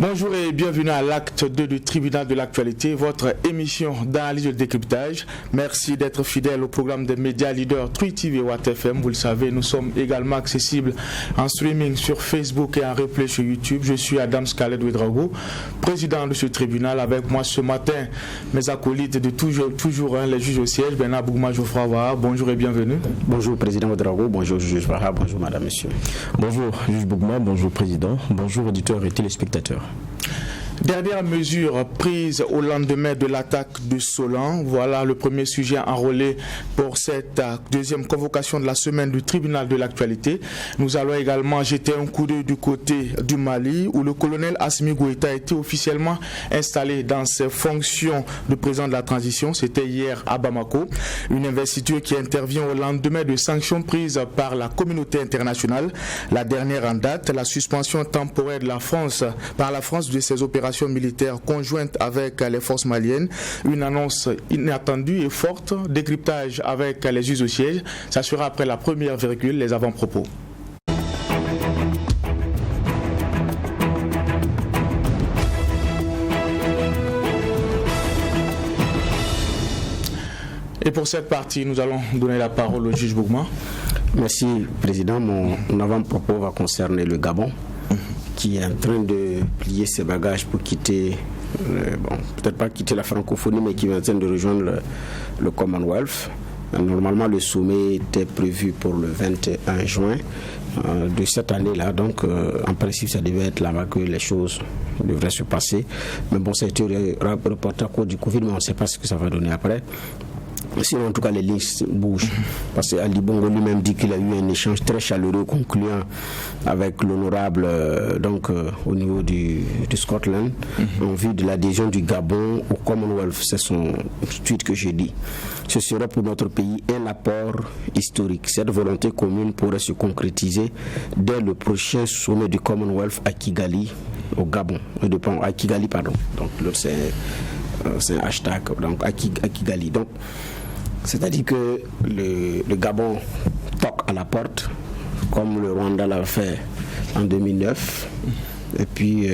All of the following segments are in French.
Bonjour et bienvenue à l'acte 2 du tribunal de l'actualité, votre émission d'analyse et de décryptage. Merci d'être fidèle au programme des médias leaders Twi TV et Watt FM. Vous le savez, nous sommes également accessibles en streaming sur Facebook et en replay sur YouTube. Je suis Adam Scalet Ouedraogo, président de ce tribunal. Avec moi ce matin, mes acolytes de toujours les juges au siège, Bernard Bougma, Geoffroy Ouaha. Bonjour et bienvenue. Bonjour président Ouedraogo, bonjour juge Ouaha, bonjour madame, monsieur. Bonjour juge Bougma, bonjour président, bonjour auditeurs et téléspectateurs. Dernière mesure prise au lendemain de l'attaque de Solan. Voilà le premier sujet enrôlé pour cette deuxième convocation de la semaine du tribunal de l'actualité. Nous allons également jeter un coup d'œil du côté du Mali où le colonel Assimi Goïta a été officiellement installé dans ses fonctions de président de la transition. C'était hier à Bamako. Une investiture qui intervient au lendemain de sanctions prises par la communauté internationale. La dernière en date, la suspension temporaire de la France par la France de ses opérations militaires conjointes avec les forces maliennes. Une annonce inattendue et forte. Décryptage avec les juges au siège. Ça sera après la première virgule, les avant-propos. Et pour cette partie, nous allons donner la parole au juge Bougma. Merci président. Mon avant-propos va concerner le Gabon, qui est en train de plier ses bagages pour quitter, peut-être pas quitter la francophonie, mais qui est en train de rejoindre le Commonwealth. Normalement, le sommet était prévu pour le 21 juin de cette année-là. Donc, en principe, ça devait être là-bas que les choses devraient se passer. Mais bon, ça a été reporté à cause du Covid, mais on ne sait pas ce que ça va donner après. Sinon, en tout cas, les lignes bougent. Parce qu'Ali Bongo lui-même dit qu'il a eu un échange très chaleureux, concluant avec l'honorable au niveau du Scotland, en vue de l'adhésion du Gabon au Commonwealth. C'est son tweet que j'ai dit. Ce sera pour notre pays un apport historique. Cette volonté commune pourrait se concrétiser dès le prochain sommet du Commonwealth à Kigali, au Gabon. À Kigali, pardon. Donc, c'est un hashtag, donc à Kigali. Donc, c'est-à-dire que le Gabon toque à la porte, comme le Rwanda l'a fait en 2009. Et puis,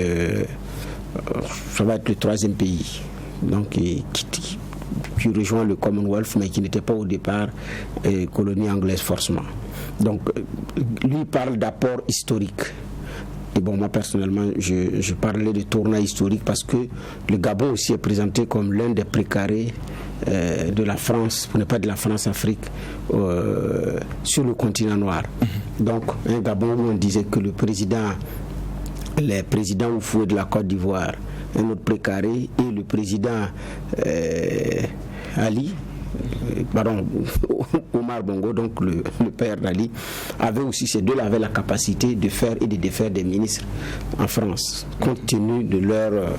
ça va être le troisième pays donc, qui rejoint le Commonwealth, mais qui n'était pas au départ colonie anglaise forcément. Donc, lui parle d'apport historique. Et bon, moi personnellement, je parlais de tournant historique parce que le Gabon aussi est présenté comme l'un des précarés de la France, pour ne pas de la France-Afrique, sur le continent noir. Donc, un Gabon où on disait que les présidents Oufoué de la Côte d'Ivoire, un autre précaré, et le président Omar Bongo, donc le père d'Ali, avait aussi, ces deux-là avaient la capacité de faire et de défaire des ministres en France, compte tenu de leur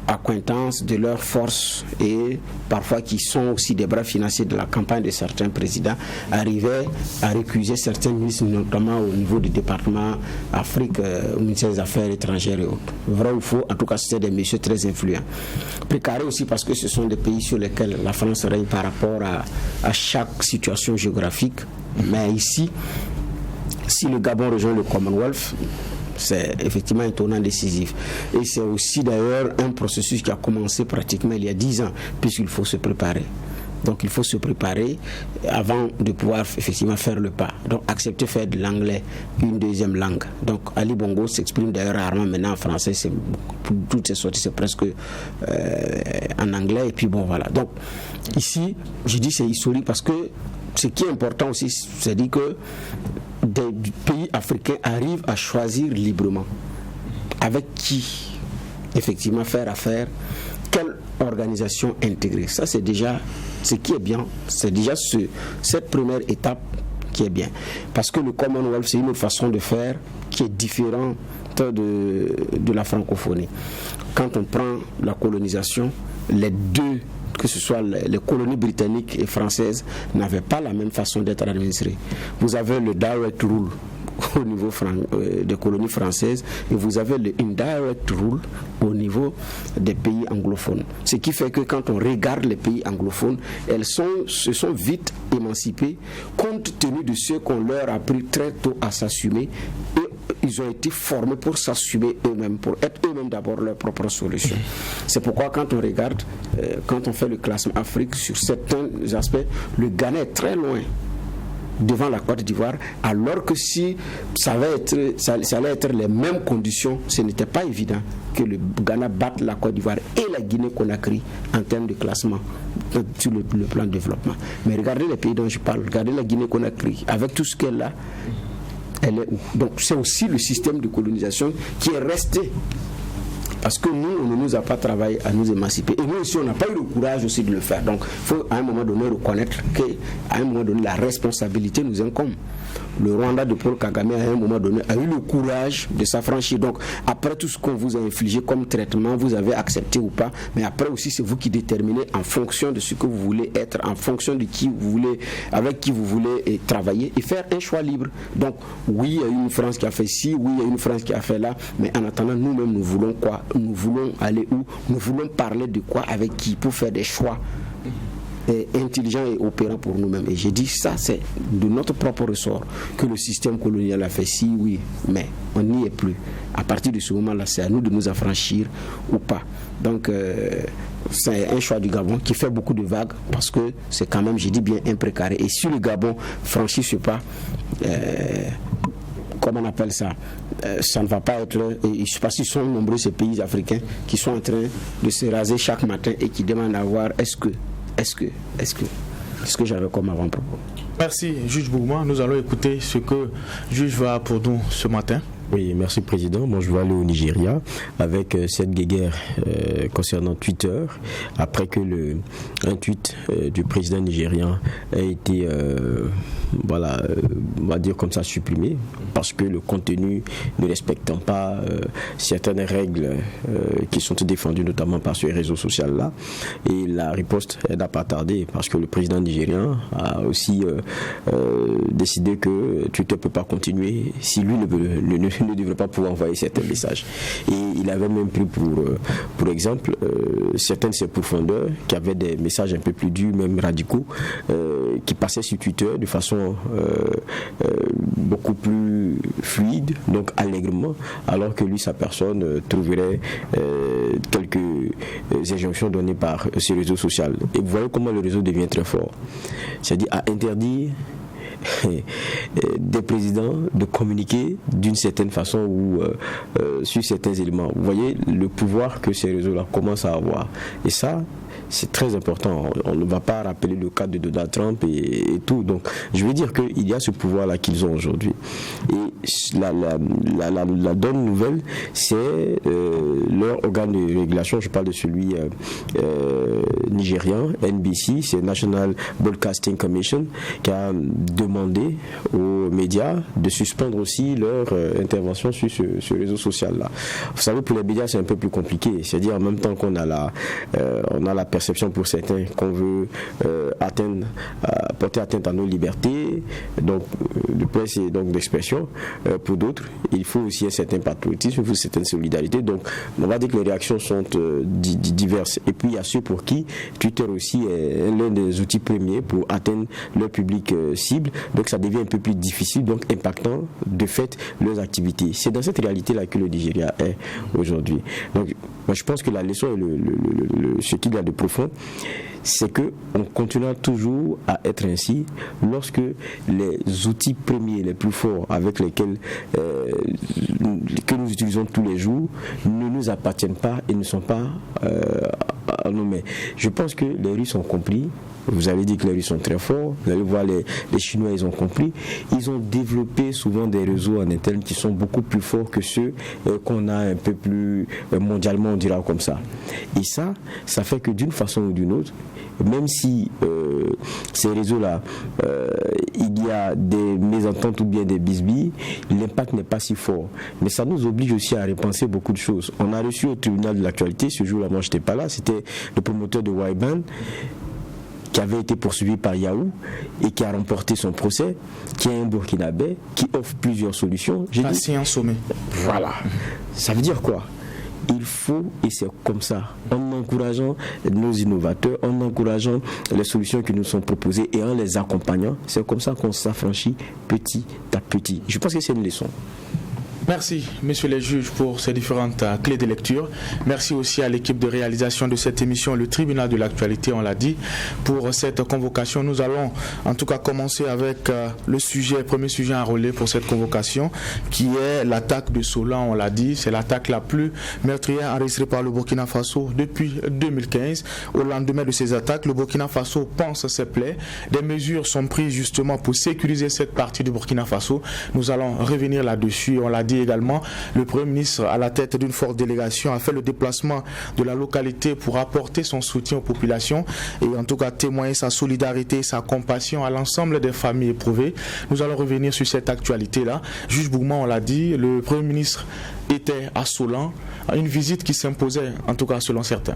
acquaintance, de leur force et parfois qui sont aussi des bras financiers de la campagne de certains présidents, arrivaient à récuser certains ministres, notamment au niveau du département Afrique, au ministère des Affaires étrangères et autres. Vrai ou faux, en tout cas, c'était des messieurs très influents. Précarés aussi parce que ce sont des pays sur lesquels la France règne par rapport à chaque situation géographique. Mais ici, si le Gabon rejoint le Commonwealth, c'est effectivement un tournant décisif. Et c'est aussi d'ailleurs un processus qui a commencé pratiquement il y a 10 ans, puisqu'il faut se préparer. Donc il faut se préparer avant de pouvoir effectivement faire le pas. Donc accepter de faire de l'anglais une deuxième langue. Donc Ali Bongo s'exprime d'ailleurs rarement maintenant en français. Toutes ses sorties c'est presque en anglais. Et puis bon voilà. Donc ici, je dis c'est historique parce que ce qui est important aussi, c'est dire que des pays africains arrivent à choisir librement avec qui effectivement faire affaire, quelle organisation intégrer. Ça c'est déjà ce qui est bien, c'est déjà cette première étape qui est bien. Parce que le Commonwealth c'est une autre façon de faire qui est différente de la francophonie. Quand on prend la colonisation, les deux, que ce soit les colonies britanniques et françaises, n'avaient pas la même façon d'être administrées. Vous avez le direct rule au niveau des colonies françaises et vous avez le indirect rule au niveau des pays anglophones. Ce qui fait que quand on regarde les pays anglophones, se sont vite émancipées compte tenu de ce qu'on leur a appris très tôt à s'assumer et ils ont été formés pour s'assumer eux-mêmes, pour être eux-mêmes d'abord leur propre solution. C'est pourquoi quand on regarde, quand on fait le classement Afrique, sur certains aspects, le Ghana est très loin devant la Côte d'Ivoire, alors que si ça allait être les mêmes conditions, ce n'était pas évident que le Ghana batte la Côte d'Ivoire et la Guinée-Conakry en termes de classement sur le plan de développement. Mais regardez les pays dont je parle, regardez la Guinée-Conakry, avec tout ce qu'elle a, elle est où? Donc c'est aussi le système de colonisation qui est resté. Parce que nous, on ne nous a pas travaillé à nous émanciper. Et nous aussi, on n'a pas eu le courage aussi de le faire. Donc, il faut à un moment donné reconnaître qu'à un moment donné, la responsabilité nous incombe. Le Rwanda de Paul Kagame, à un moment donné, a eu le courage de s'affranchir. Donc, après tout ce qu'on vous a infligé comme traitement, vous avez accepté ou pas. Mais après aussi, c'est vous qui déterminez en fonction de ce que vous voulez être, en fonction de qui vous voulez, avec qui vous voulez travailler et faire un choix libre. Donc, oui, il y a une France qui a fait ci, oui, il y a une France qui a fait là. Mais en attendant, nous-mêmes, nous voulons quoi? Nous voulons aller où? Nous voulons parler de quoi? Avec qui? Pour faire des choix intelligent et opérant pour nous-mêmes. Et j'ai dit ça, c'est de notre propre ressort que le système colonial a fait si, oui, mais on n'y est plus. À partir de ce moment-là, c'est à nous de nous affranchir ou pas. Donc, c'est un choix du Gabon qui fait beaucoup de vagues parce que c'est quand même, j'ai dit bien, imprécaré. Et si le Gabon franchit ce pas, comment on appelle ça, ça ne va pas être. Je sais pas s'ils sont nombreux ces pays africains qui sont en train de se raser chaque matin et qui demandent à voir est-ce que j'avais comme avant-propos. Merci, Juge Bougma. Nous allons écouter ce que Juge va pour nous ce matin. Oui, merci Président. Bon, je vais aller au Nigeria avec cette guéguerre concernant Twitter, après que un tweet du président nigérian a été, on va dire comme ça, supprimé, parce que le contenu ne respectant pas certaines règles qui sont défendues notamment par ce réseau social-là. Et la riposte, elle n'a pas tardé, parce que le président nigérian a aussi décidé que Twitter ne peut pas continuer si lui ne devrait pas pouvoir envoyer certains messages. Et il avait même pris pour exemple certains de ses profondeurs qui avaient des messages un peu plus durs, même radicaux, qui passaient sur Twitter de façon beaucoup plus fluide, donc allègrement, alors que lui, sa personne, trouverait quelques injonctions données par ce réseau social. Et vous voyez comment le réseau devient très fort. C'est-à-dire à interdire des présidents de communiquer d'une certaine façon ou sur certains éléments. Vous voyez le pouvoir que ces réseaux-là commencent à avoir. Et ça, c'est très important. On ne va pas rappeler le cas de Donald Trump et tout. Donc, je veux dire qu'il y a ce pouvoir-là qu'ils ont aujourd'hui. Et la bonne nouvelle, c'est leur organe de régulation. Je parle de celui nigérian, NBC, c'est National Broadcasting Commission, qui a demandé aux médias de suspendre aussi leur intervention sur ce réseau social-là. Vous savez, pour les médias, c'est un peu plus compliqué. C'est-à-dire, en même temps qu'on a la perception pour certains qu'on veut porter atteinte à nos libertés, donc de presse et donc d'expression. Pour d'autres, il faut aussi un certain patriotisme, il faut une certaine solidarité. Donc, on va dire que les réactions sont diverses. Et puis, il y a ceux pour qui Twitter aussi est l'un des outils premiers pour atteindre leur public cible. Donc, ça devient un peu plus difficile, donc impactant de fait leurs activités. C'est dans cette réalité-là que le Nigeria est aujourd'hui. Donc, moi, je pense que la leçon et ce qu'il y a de profond, c'est qu'on continuera toujours à être ainsi lorsque les outils premiers les plus forts avec lesquels que nous utilisons tous les jours ne nous appartiennent pas et ne sont pas à nos mains. Je pense que les Russes ont compris. Vous avez dit que les Russes sont très forts. Vous allez voir les Chinois, ils ont compris. Ils ont développé souvent des réseaux en interne qui sont beaucoup plus forts que ceux qu'on a un peu plus mondialement, on dira comme ça. Et ça fait que d'une façon ou d'une autre, même si ces réseaux-là, il y a des mésententes ou bien des bisbilles, l'impact n'est pas si fort. Mais ça nous oblige aussi à repenser beaucoup de choses. On a reçu au tribunal de l'actualité, ce jour-là, moi je n'étais pas là, c'était le promoteur de Waiban, qui avait été poursuivi par Yahoo et qui a remporté son procès, qui est un Burkinabé, qui offre plusieurs solutions. Assis en sommet. Voilà. Ça veut dire quoi ? Il faut, et c'est comme ça, en encourageant nos innovateurs, en encourageant les solutions qui nous sont proposées et en les accompagnant, c'est comme ça qu'on s'affranchit petit à petit. Je pense que c'est une leçon. Merci, messieurs les juges, pour ces différentes clés de lecture. Merci aussi à l'équipe de réalisation de cette émission, le tribunal de l'actualité, on l'a dit, pour cette convocation. Nous allons en tout cas commencer avec le premier sujet enrôlé pour cette convocation, qui est l'attaque de Solan, on l'a dit. C'est l'attaque la plus meurtrière enregistrée par le Burkina Faso depuis 2015. Au lendemain de ces attaques, le Burkina Faso pense ses plaies. Des mesures sont prises justement pour sécuriser cette partie du Burkina Faso. Nous allons revenir là-dessus, on l'a dit également. Le Premier ministre, à la tête d'une forte délégation, a fait le déplacement de la localité pour apporter son soutien aux populations et en tout cas témoigner sa solidarité et sa compassion à l'ensemble des familles éprouvées. Nous allons revenir sur cette actualité-là. Juge Bougman, on l'a dit, le Premier ministre était à Solan, à une visite qui s'imposait, en tout cas selon certains.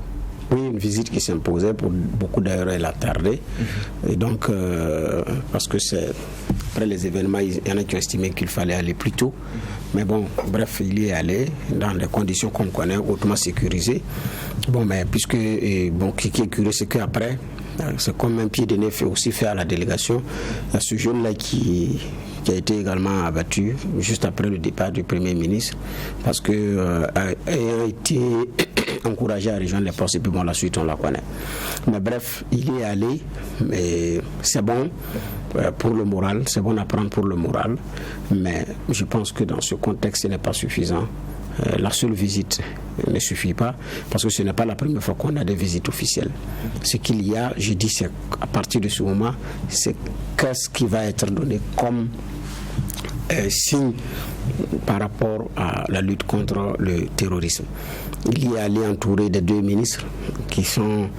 Oui, une visite qui s'imposait, pour beaucoup d'ailleurs elle a tardé. Et donc, parce que après les événements, il y en a qui ont estimé qu'il fallait aller plus tôt. Mais bon, bref, il y est allé dans des conditions qu'on connaît, hautement sécurisées. Bon, mais puisque, bon, qui est curieux, c'est qu'après, c'est comme un pied de nez fait aussi faire à la délégation. Il y a ce jeune-là qui a été également abattu juste après le départ du Premier ministre, parce que ayant été encouragé à rejoindre les postes, et puis bon, la suite on la connaît. Mais bref, il y est allé, mais c'est bon pour le moral, c'est bon à prendre pour le moral, mais je pense que dans ce contexte, ce n'est pas suffisant. La seule visite ne suffit pas, parce que ce n'est pas la première fois qu'on a des visites officielles. Ce qu'il y a, je dis, c'est à partir de ce moment, c'est qu'est-ce qui va être donné comme signe par rapport à la lutte contre le terrorisme. Il y est allé entouré des deux ministres qui font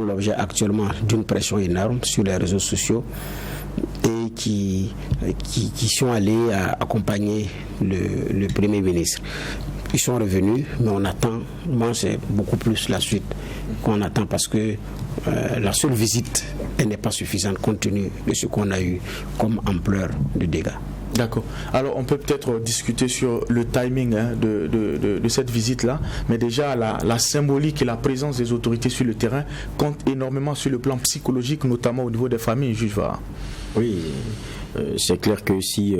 l'objet actuellement d'une pression énorme sur les réseaux sociaux et qui sont allés accompagner le Premier ministre. Ils sont revenus, mais on attend, moi c'est beaucoup plus la suite qu'on attend, parce que la seule visite, elle n'est pas suffisante compte tenu de ce qu'on a eu comme ampleur de dégâts. D'accord. Alors on peut peut-être discuter sur le timing de cette visite-là, mais déjà la symbolique et la présence des autorités sur le terrain compte énormément sur le plan psychologique, notamment au niveau des familles, juge Vara. Oui, c'est clair que si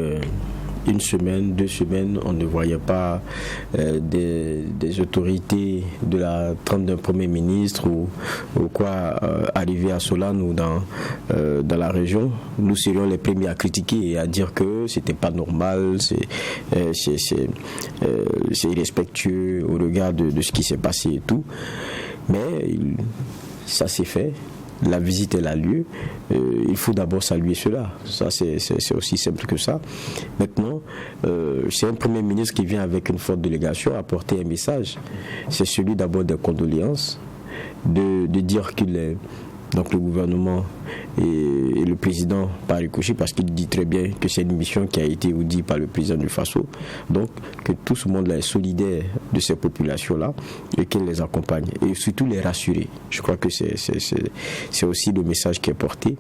une semaine, 2 semaines, on ne voyait pas des autorités de la trempe d'un Premier ministre ou quoi arriver à Solan ou dans la région, nous serions les premiers à critiquer et à dire que c'était pas normal, c'est irrespectueux au regard de ce qui s'est passé et tout. Mais ça s'est fait. La visite, elle a lieu. Il faut d'abord saluer cela. Ça, c'est aussi simple que ça. Maintenant, c'est un Premier ministre qui vient avec une forte délégation apporter un message. C'est celui d'abord des condoléances, de dire qu'il est... Donc le gouvernement et le président par ricochet, parce qu'il dit très bien que c'est une mission qui a été dit par le président du Faso, donc que tout ce monde-là est solidaire de ces populations-là et qu'il les accompagne et surtout les rassurer. Je crois que c'est aussi le message qui est porté.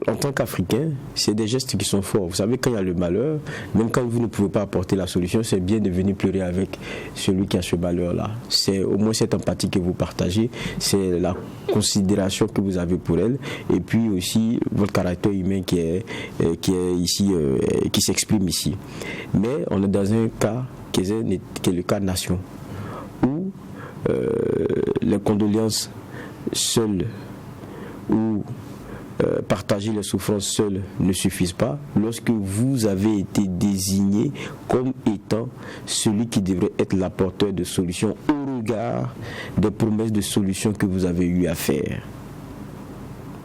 En tant qu'Africain, c'est des gestes qui sont forts. Vous savez, quand il y a le malheur, même quand vous ne pouvez pas apporter la solution, c'est bien de venir pleurer avec celui qui a ce malheur-là. C'est au moins cette empathie que vous partagez, c'est la considération que vous avez pour elle, et puis aussi votre caractère humain qui est ici, qui s'exprime ici. Mais on est dans un cas qui est le cas nation, où les condoléances seules ou partager les souffrances seules ne suffisent pas. Lorsque vous avez été désigné comme étant celui qui devrait être l'apporteur de solutions au regard des promesses de solutions que vous avez eu à faire.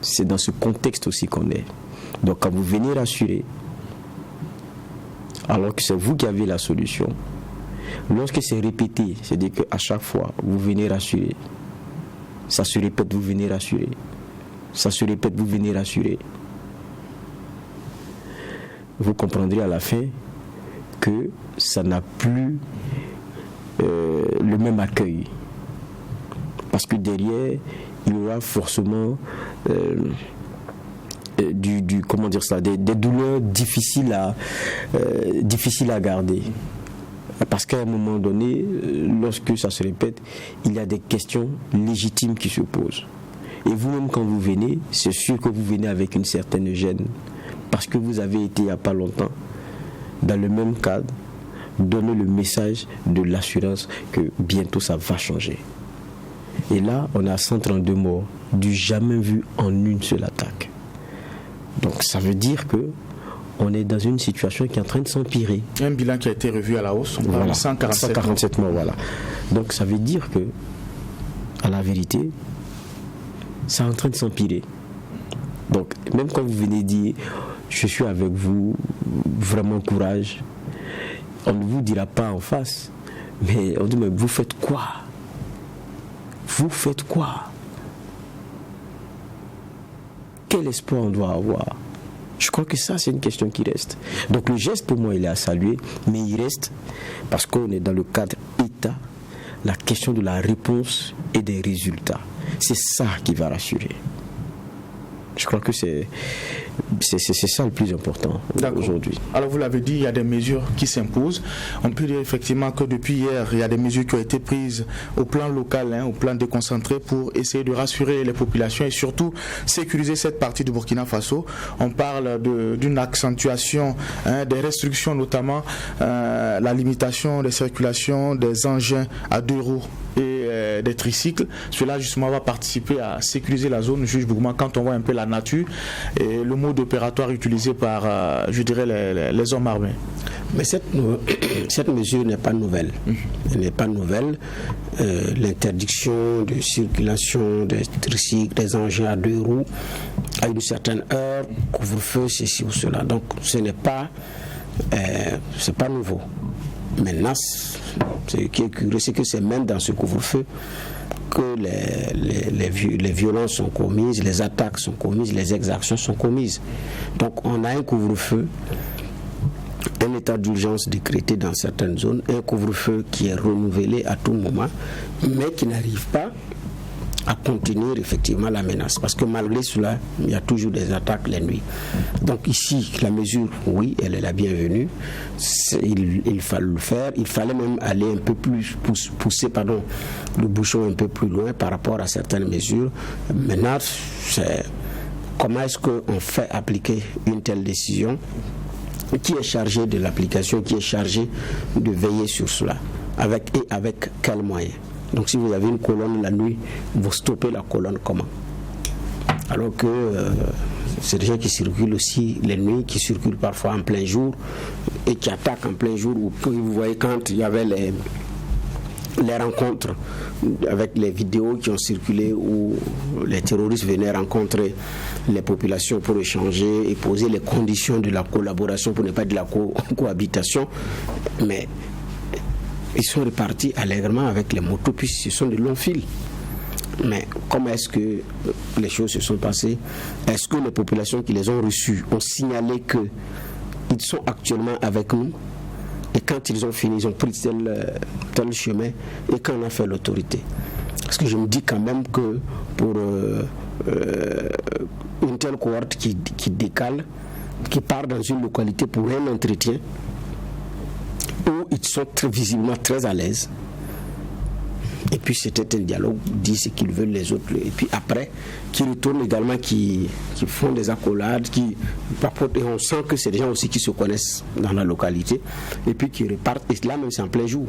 C'est dans ce contexte aussi qu'on est. Donc quand vous venez rassurer, alors que c'est vous qui avez la solution, lorsque c'est répété, c'est-à-dire qu'à chaque fois vous venez rassurer, ça se répète, vous venez rassurer. Ça se répète, vous venez rassurer. Vous comprendrez à la fin que ça n'a plus le même accueil. Parce que derrière, il y aura forcément des douleurs difficiles à garder. Parce qu'à un moment donné, lorsque ça se répète, il y a des questions légitimes qui se posent. Et vous-même, quand vous venez, c'est sûr que vous venez avec une certaine gêne. Parce que vous avez été il n'y a pas longtemps dans le même cadre, donner le message de l'assurance que bientôt ça va changer. Et là, on a 132 morts, du jamais vu en une seule attaque. Donc ça veut dire que on est dans une situation qui est en train de s'empirer. Un bilan qui a été revu à la hausse, on parle de 147 morts. Voilà. Donc ça veut dire que, à la vérité, c'est en train de s'empirer. Donc même quand vous venez dire je suis avec vous, vraiment courage, on ne vous dira pas en face, mais on dit mais vous faites quoi? Vous faites quoi? Quel espoir on doit avoir? Je crois que ça, c'est une question qui reste. Donc le geste, pour moi, il est à saluer, mais il reste, parce qu'on est dans le cadre État, la question de la réponse et des résultats. C'est ça qui va rassurer. Je crois que c'est ça le plus important aujourd'hui. Alors vous l'avez dit, il y a des mesures qui s'imposent. On peut dire effectivement que depuis hier, il y a des mesures qui ont été prises au plan local, au plan déconcentré, pour essayer de rassurer les populations et surtout sécuriser cette partie du Burkina Faso. On parle d'une accentuation des restrictions, notamment la limitation des circulations des engins à 2 roues et des tricycles. Cela justement va participer à sécuriser la zone. Juge Bougma, quand on voit un peu la nature et le mode opératoire utilisé par, je dirais, les hommes armés. Mais cette mesure n'est pas nouvelle. Elle n'est pas nouvelle. L'interdiction de circulation des tricycles, des engins à 2 roues à une certaine heure, couvre-feu, ceci ou cela. Donc ce n'est pas, c'est pas nouveau. Maintenant, ce qui est curieux, c'est que c'est même dans ce couvre-feu que les violences sont commises, les attaques sont commises, les exactions sont commises. Donc on a un couvre-feu, un état d'urgence décrété dans certaines zones, un couvre-feu qui est renouvelé à tout moment, mais qui n'arrive pas à contenir effectivement la menace. Parce que malgré cela, il y a toujours des attaques la nuit. Donc ici, la mesure, oui, elle est la bienvenue. Il fallait le faire. Il fallait même aller un peu plus, pousser le bouchon un peu plus loin par rapport à certaines mesures. Maintenant, c'est comment est-ce qu'on fait appliquer une telle décision? Qui est chargé de l'application? Qui est chargé de veiller sur cela? Avec quels moyens? Donc si vous avez une colonne la nuit, vous stoppez la colonne comment? Alors que c'est des gens qui circulent aussi les nuits, qui circulent parfois en plein jour et qui attaquent en plein jour. Ou vous voyez quand il y avait les rencontres avec les vidéos qui ont circulé où les terroristes venaient rencontrer les populations pour échanger et poser les conditions de la collaboration, pour ne pas dire de la cohabitation, mais ils sont repartis allègrement avec les motos, puis ce sont de longs fils. Mais comment est-ce que les choses se sont passées? Est-ce que les populations qui les ont reçus ont signalé qu'ils sont actuellement avec nous? Et quand ils ont fini, ils ont pris tel chemin, et qu'en a fait l'autorité? Parce que je me dis quand même que pour une telle cohorte qui décale, qui part dans une localité pour un entretien, où ils sont visiblement très à l'aise. Et puis c'était un dialogue, disent ce qu'ils veulent les autres. Et puis après, qui retournent également, qui font des accolades, qui papotent. Et on sent que c'est des gens aussi qui se connaissent dans la localité. Et puis qui repartent. Et là même c'est en plein jour.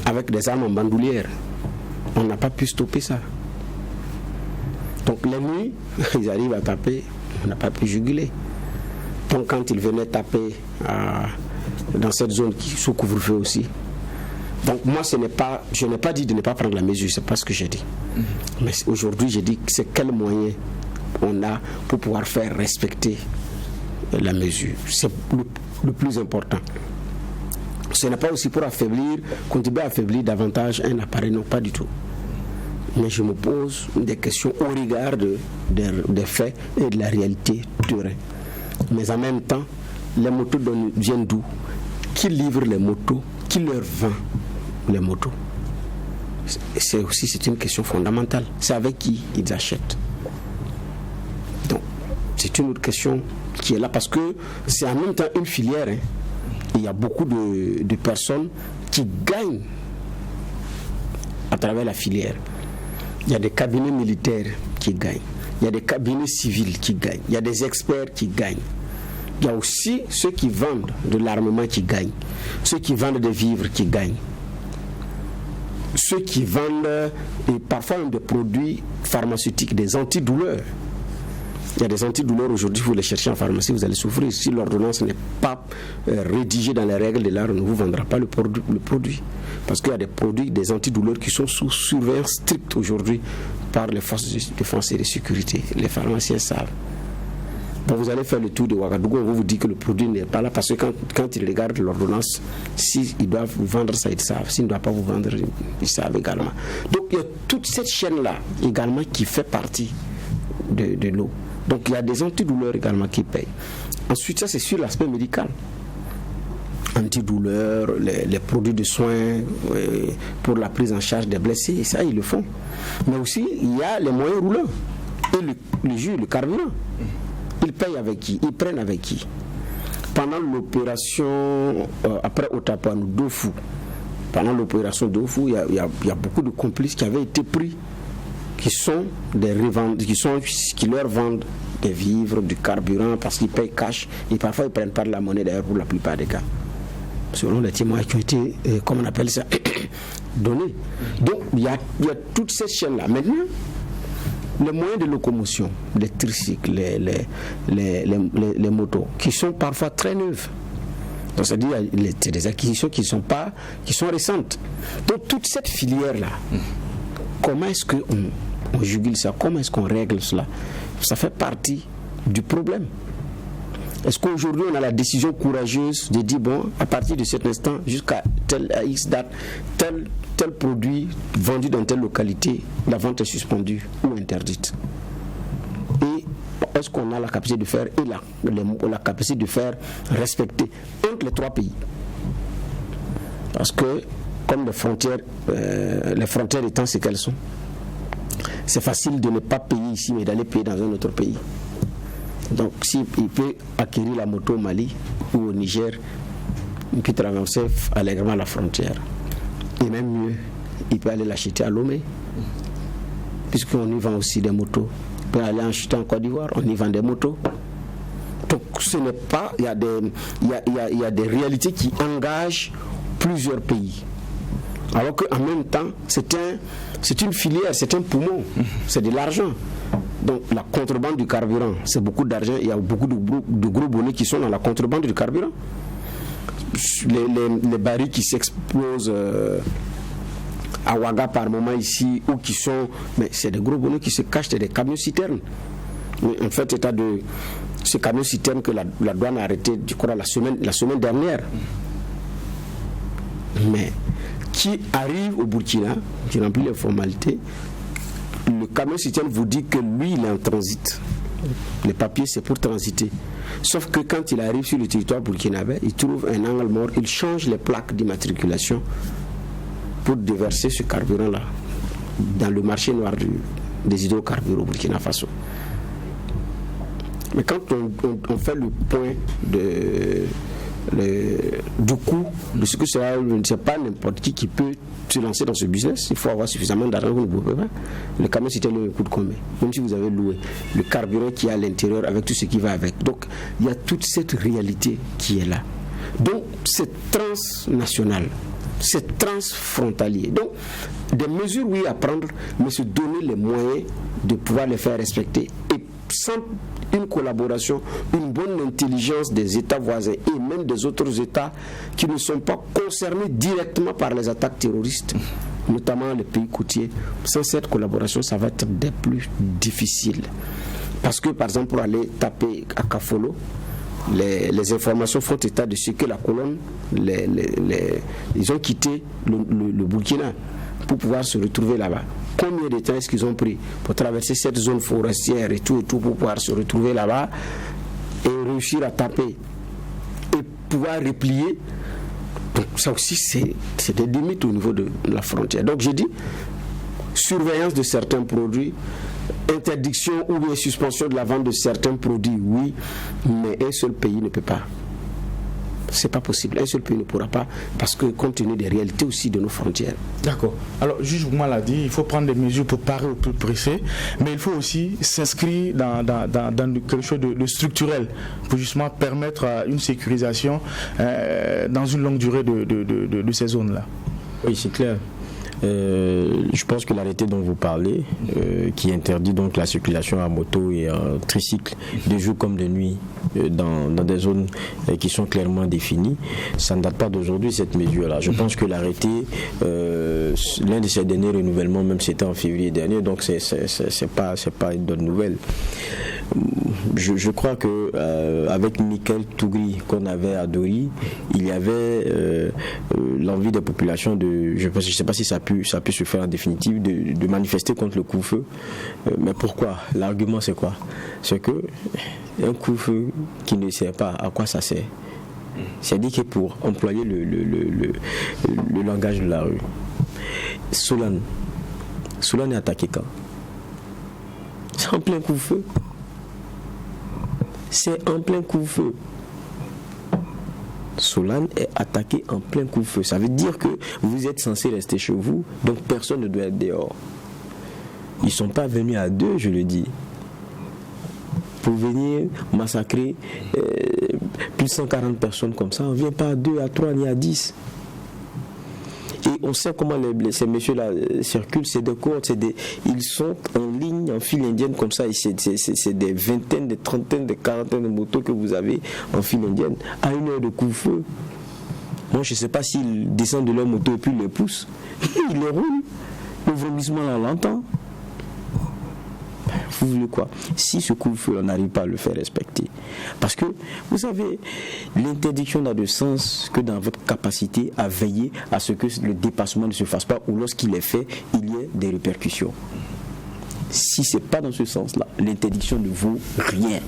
Avec des armes en bandoulière. On n'a pas pu stopper ça. Donc la nuit, ils arrivent à taper. On n'a pas pu juguler. Donc quand ils venaient taper dans cette zone qui sous couvre-feu aussi. Donc moi je n'ai pas dit de ne pas prendre la mesure, c'est pas ce que j'ai dit. Mais aujourd'hui j'ai dit que c'est quel moyen on a pour pouvoir faire respecter la mesure. C'est le plus important. Ce n'est pas aussi pour continuer à affaiblir davantage un appareil, non, pas du tout. Mais je me pose des questions au regard des faits et de la réalité terrain. Mais en même temps, les motos viennent d'où? Qui livre les motos? Qui leur vend les motos? C'est une question fondamentale. C'est avec qui ils achètent. Donc, c'est une autre question qui est là parce que c'est en même temps une filière. Il y a beaucoup de personnes qui gagnent à travers la filière. Il y a des cabinets militaires qui gagnent. Il y a des cabinets civils qui gagnent. Il y a des experts qui gagnent. il y a aussi ceux qui vendent de l'armement qui gagnent, ceux qui vendent des vivres qui gagnent, ceux qui vendent et parfois des produits pharmaceutiques, des antidouleurs. Il y a des antidouleurs aujourd'hui, vous les cherchez en pharmacie, vous allez souffrir. Si l'ordonnance n'est pas rédigée dans les règles de l'art, on ne vous vendra pas le produit. Parce qu'il y a des produits, des antidouleurs qui sont sous surveillance stricte aujourd'hui par les forces de défense et de sécurité. Les pharmaciens savent. Bon, vous allez faire le tour de Ouagadougou, on vous dit que le produit n'est pas là, parce que quand ils regardent l'ordonnance, s'ils doivent vous vendre ça, ils savent. S'ils ne doivent pas vous vendre, ils savent également. Donc il y a toute cette chaîne-là également qui fait partie de l'eau. Donc il y a des antidouleurs également qui payent. Ensuite, ça c'est sur l'aspect médical. Antidouleurs, les produits de soins pour la prise en charge des blessés, ça ils le font. Mais aussi, il y a les moyens roulants. Et le jus, le carburant. Ils payent avec qui? Ils prennent avec qui? Pendant l'opération, après Otapouanou, Dofou, pendant l'opération Dofou, il y a beaucoup de complices qui avaient été pris, qui sont des revendeurs, qui leur vendent des vivres, du carburant, parce qu'ils payent cash, et parfois ils ne prennent pas de la monnaie d'ailleurs pour la plupart des cas, selon les témoins qui ont été, comment on appelle ça, donnés. Donc il y a toute cette chaîne-là. Maintenant, les moyens de locomotion, les tricycles, les motos, qui sont parfois très neuves. Donc c'est-à-dire c'est des acquisitions qui sont récentes. Donc toute cette filière-là, comment est-ce qu'on jugule ça? Comment est-ce qu'on règle cela? Ça fait partie du problème. Est-ce qu'aujourd'hui on a la décision courageuse de dire bon, à partir de cet instant jusqu'à telle X date, tel produit vendu dans telle localité, la vente est suspendue ou interdite? Et est-ce qu'on a la capacité de faire la capacité de faire respecter entre les trois pays? Parce que comme les frontières étant ce qu'elles sont, c'est facile de ne pas payer ici mais d'aller payer dans un autre pays. Donc s'il peut acquérir la moto au Mali ou au Niger, il peut traverser allègrement la frontière. Et même mieux, il peut aller l'acheter à Lomé, puisqu'on y vend aussi des motos. Il peut aller acheter en Côte d'Ivoire, on y vend des motos. Donc ce n'est pas, il y a des réalités qui engagent plusieurs pays. Alors qu'en même temps, c'est une filière, c'est un poumon, c'est de l'argent. Donc la contrebande du carburant, c'est beaucoup d'argent. Il y a beaucoup de gros bonnets qui sont dans la contrebande du carburant. Les barils qui s'explosent à Ouaga par moment ici, ou qui sont... Mais c'est des gros bonnets qui se cachent, c'est des camions-citernes. En fait, état de ces camions-citernes que la douane a arrêté, je crois, la semaine dernière. Mais qui arrive au Burkina, qui remplit les formalités, le camion-citerne vous dit que lui, il est en transit. Les papiers, c'est pour transiter. Sauf que quand il arrive sur le territoire burkinabé, il trouve un angle mort, il change les plaques d'immatriculation pour déverser ce carburant-là dans le marché noir des hydrocarbures au Burkina Faso. Mais quand on fait le point du coût de ce que sera, je ne sais pas n'importe qui peut se lancer dans ce business, il faut avoir suffisamment d'argent, vous ne pouvez pas. Le camion c'était le coût de combien? Même si vous avez loué le carburant qui est à l'intérieur avec tout ce qui va avec. Donc il y a toute cette réalité qui est là. Donc c'est transnational, c'est transfrontalier. Donc des mesures oui à prendre, mais se donner les moyens de pouvoir les faire respecter, et sans une collaboration, une bonne intelligence des États voisins et même des autres États qui ne sont pas concernés directement par les attaques terroristes, notamment les pays côtiers. Sans cette collaboration, ça va être des plus difficiles. Parce que, par exemple, pour aller taper à Kafolo, les informations font état de ce que la colonne, ils ont quitté le Burkina pour pouvoir se retrouver là-bas. Combien de temps est-ce qu'ils ont pris pour traverser cette zone forestière et tout pour pouvoir se retrouver là-bas et réussir à taper et pouvoir replier? Donc ça aussi c'est des limites au niveau de la frontière. Donc j'ai dit surveillance de certains produits, interdiction ou bien suspension de la vente de certains produits, oui, mais un seul pays ne peut pas. C'est pas possible. Un seul pays ne pourra pas, parce que compte tenu des réalités aussi de nos frontières. D'accord. Alors, juge Bouma l'a dit, il faut prendre des mesures pour parer au plus pressé, mais il faut aussi s'inscrire dans quelque chose de structurel pour justement permettre une sécurisation dans une longue durée de ces zones-là. Oui, c'est clair. Je pense que l'arrêté dont vous parlez, qui interdit donc la circulation à moto et en tricycle de jour comme de nuit dans des zones qui sont clairement définies, ça ne date pas d'aujourd'hui, cette mesure-là. Je pense que l'arrêté, l'un de ses derniers renouvellements, même c'était en février dernier, donc c'est pas une bonne nouvelle. Je crois que avec Michael Tougri qu'on avait à Dori, il y avait l'envie des populations de, je ne sais pas si ça a pu se faire en définitive, de manifester contre le couvre-feu. Mais pourquoi? L'argument c'est quoi? C'est que un couvre-feu qui ne sert pas, à quoi ça sert? C'est-à-dire que pour employer le langage de la rue, Solan est attaqué quand? C'est en plein couvre-feu. C'est en plein couvre-feu. Solan est attaqué en plein couvre-feu. Ça veut dire que vous êtes censé rester chez vous, donc personne ne doit être dehors. Ils ne sont pas venus à deux, je le dis, pour venir massacrer plus de 140 personnes comme ça. On ne vient pas à 2, à 3, ni à 10. Et on sait comment ces messieurs-là circulent, c'est des cohortes, ils sont en ligne, en file indienne comme ça, et c'est des vingtaines, des trentaines, des quarantaines de motos que vous avez en file indienne, à une heure de couvre-feu. Moi, je ne sais pas s'ils descendent de leur moto et puis ils les poussent. Ils les roulent. Le vomissement, là, on l'entend. Vous voulez quoi? Si ce couvre-feu, on n'arrive pas à le faire respecter. Parce que, vous savez, l'interdiction n'a de sens que dans votre capacité à veiller à ce que le dépassement ne se fasse pas, ou lorsqu'il est fait, il y ait des répercussions. Si ce n'est pas dans ce sens-là, l'interdiction ne vaut rien.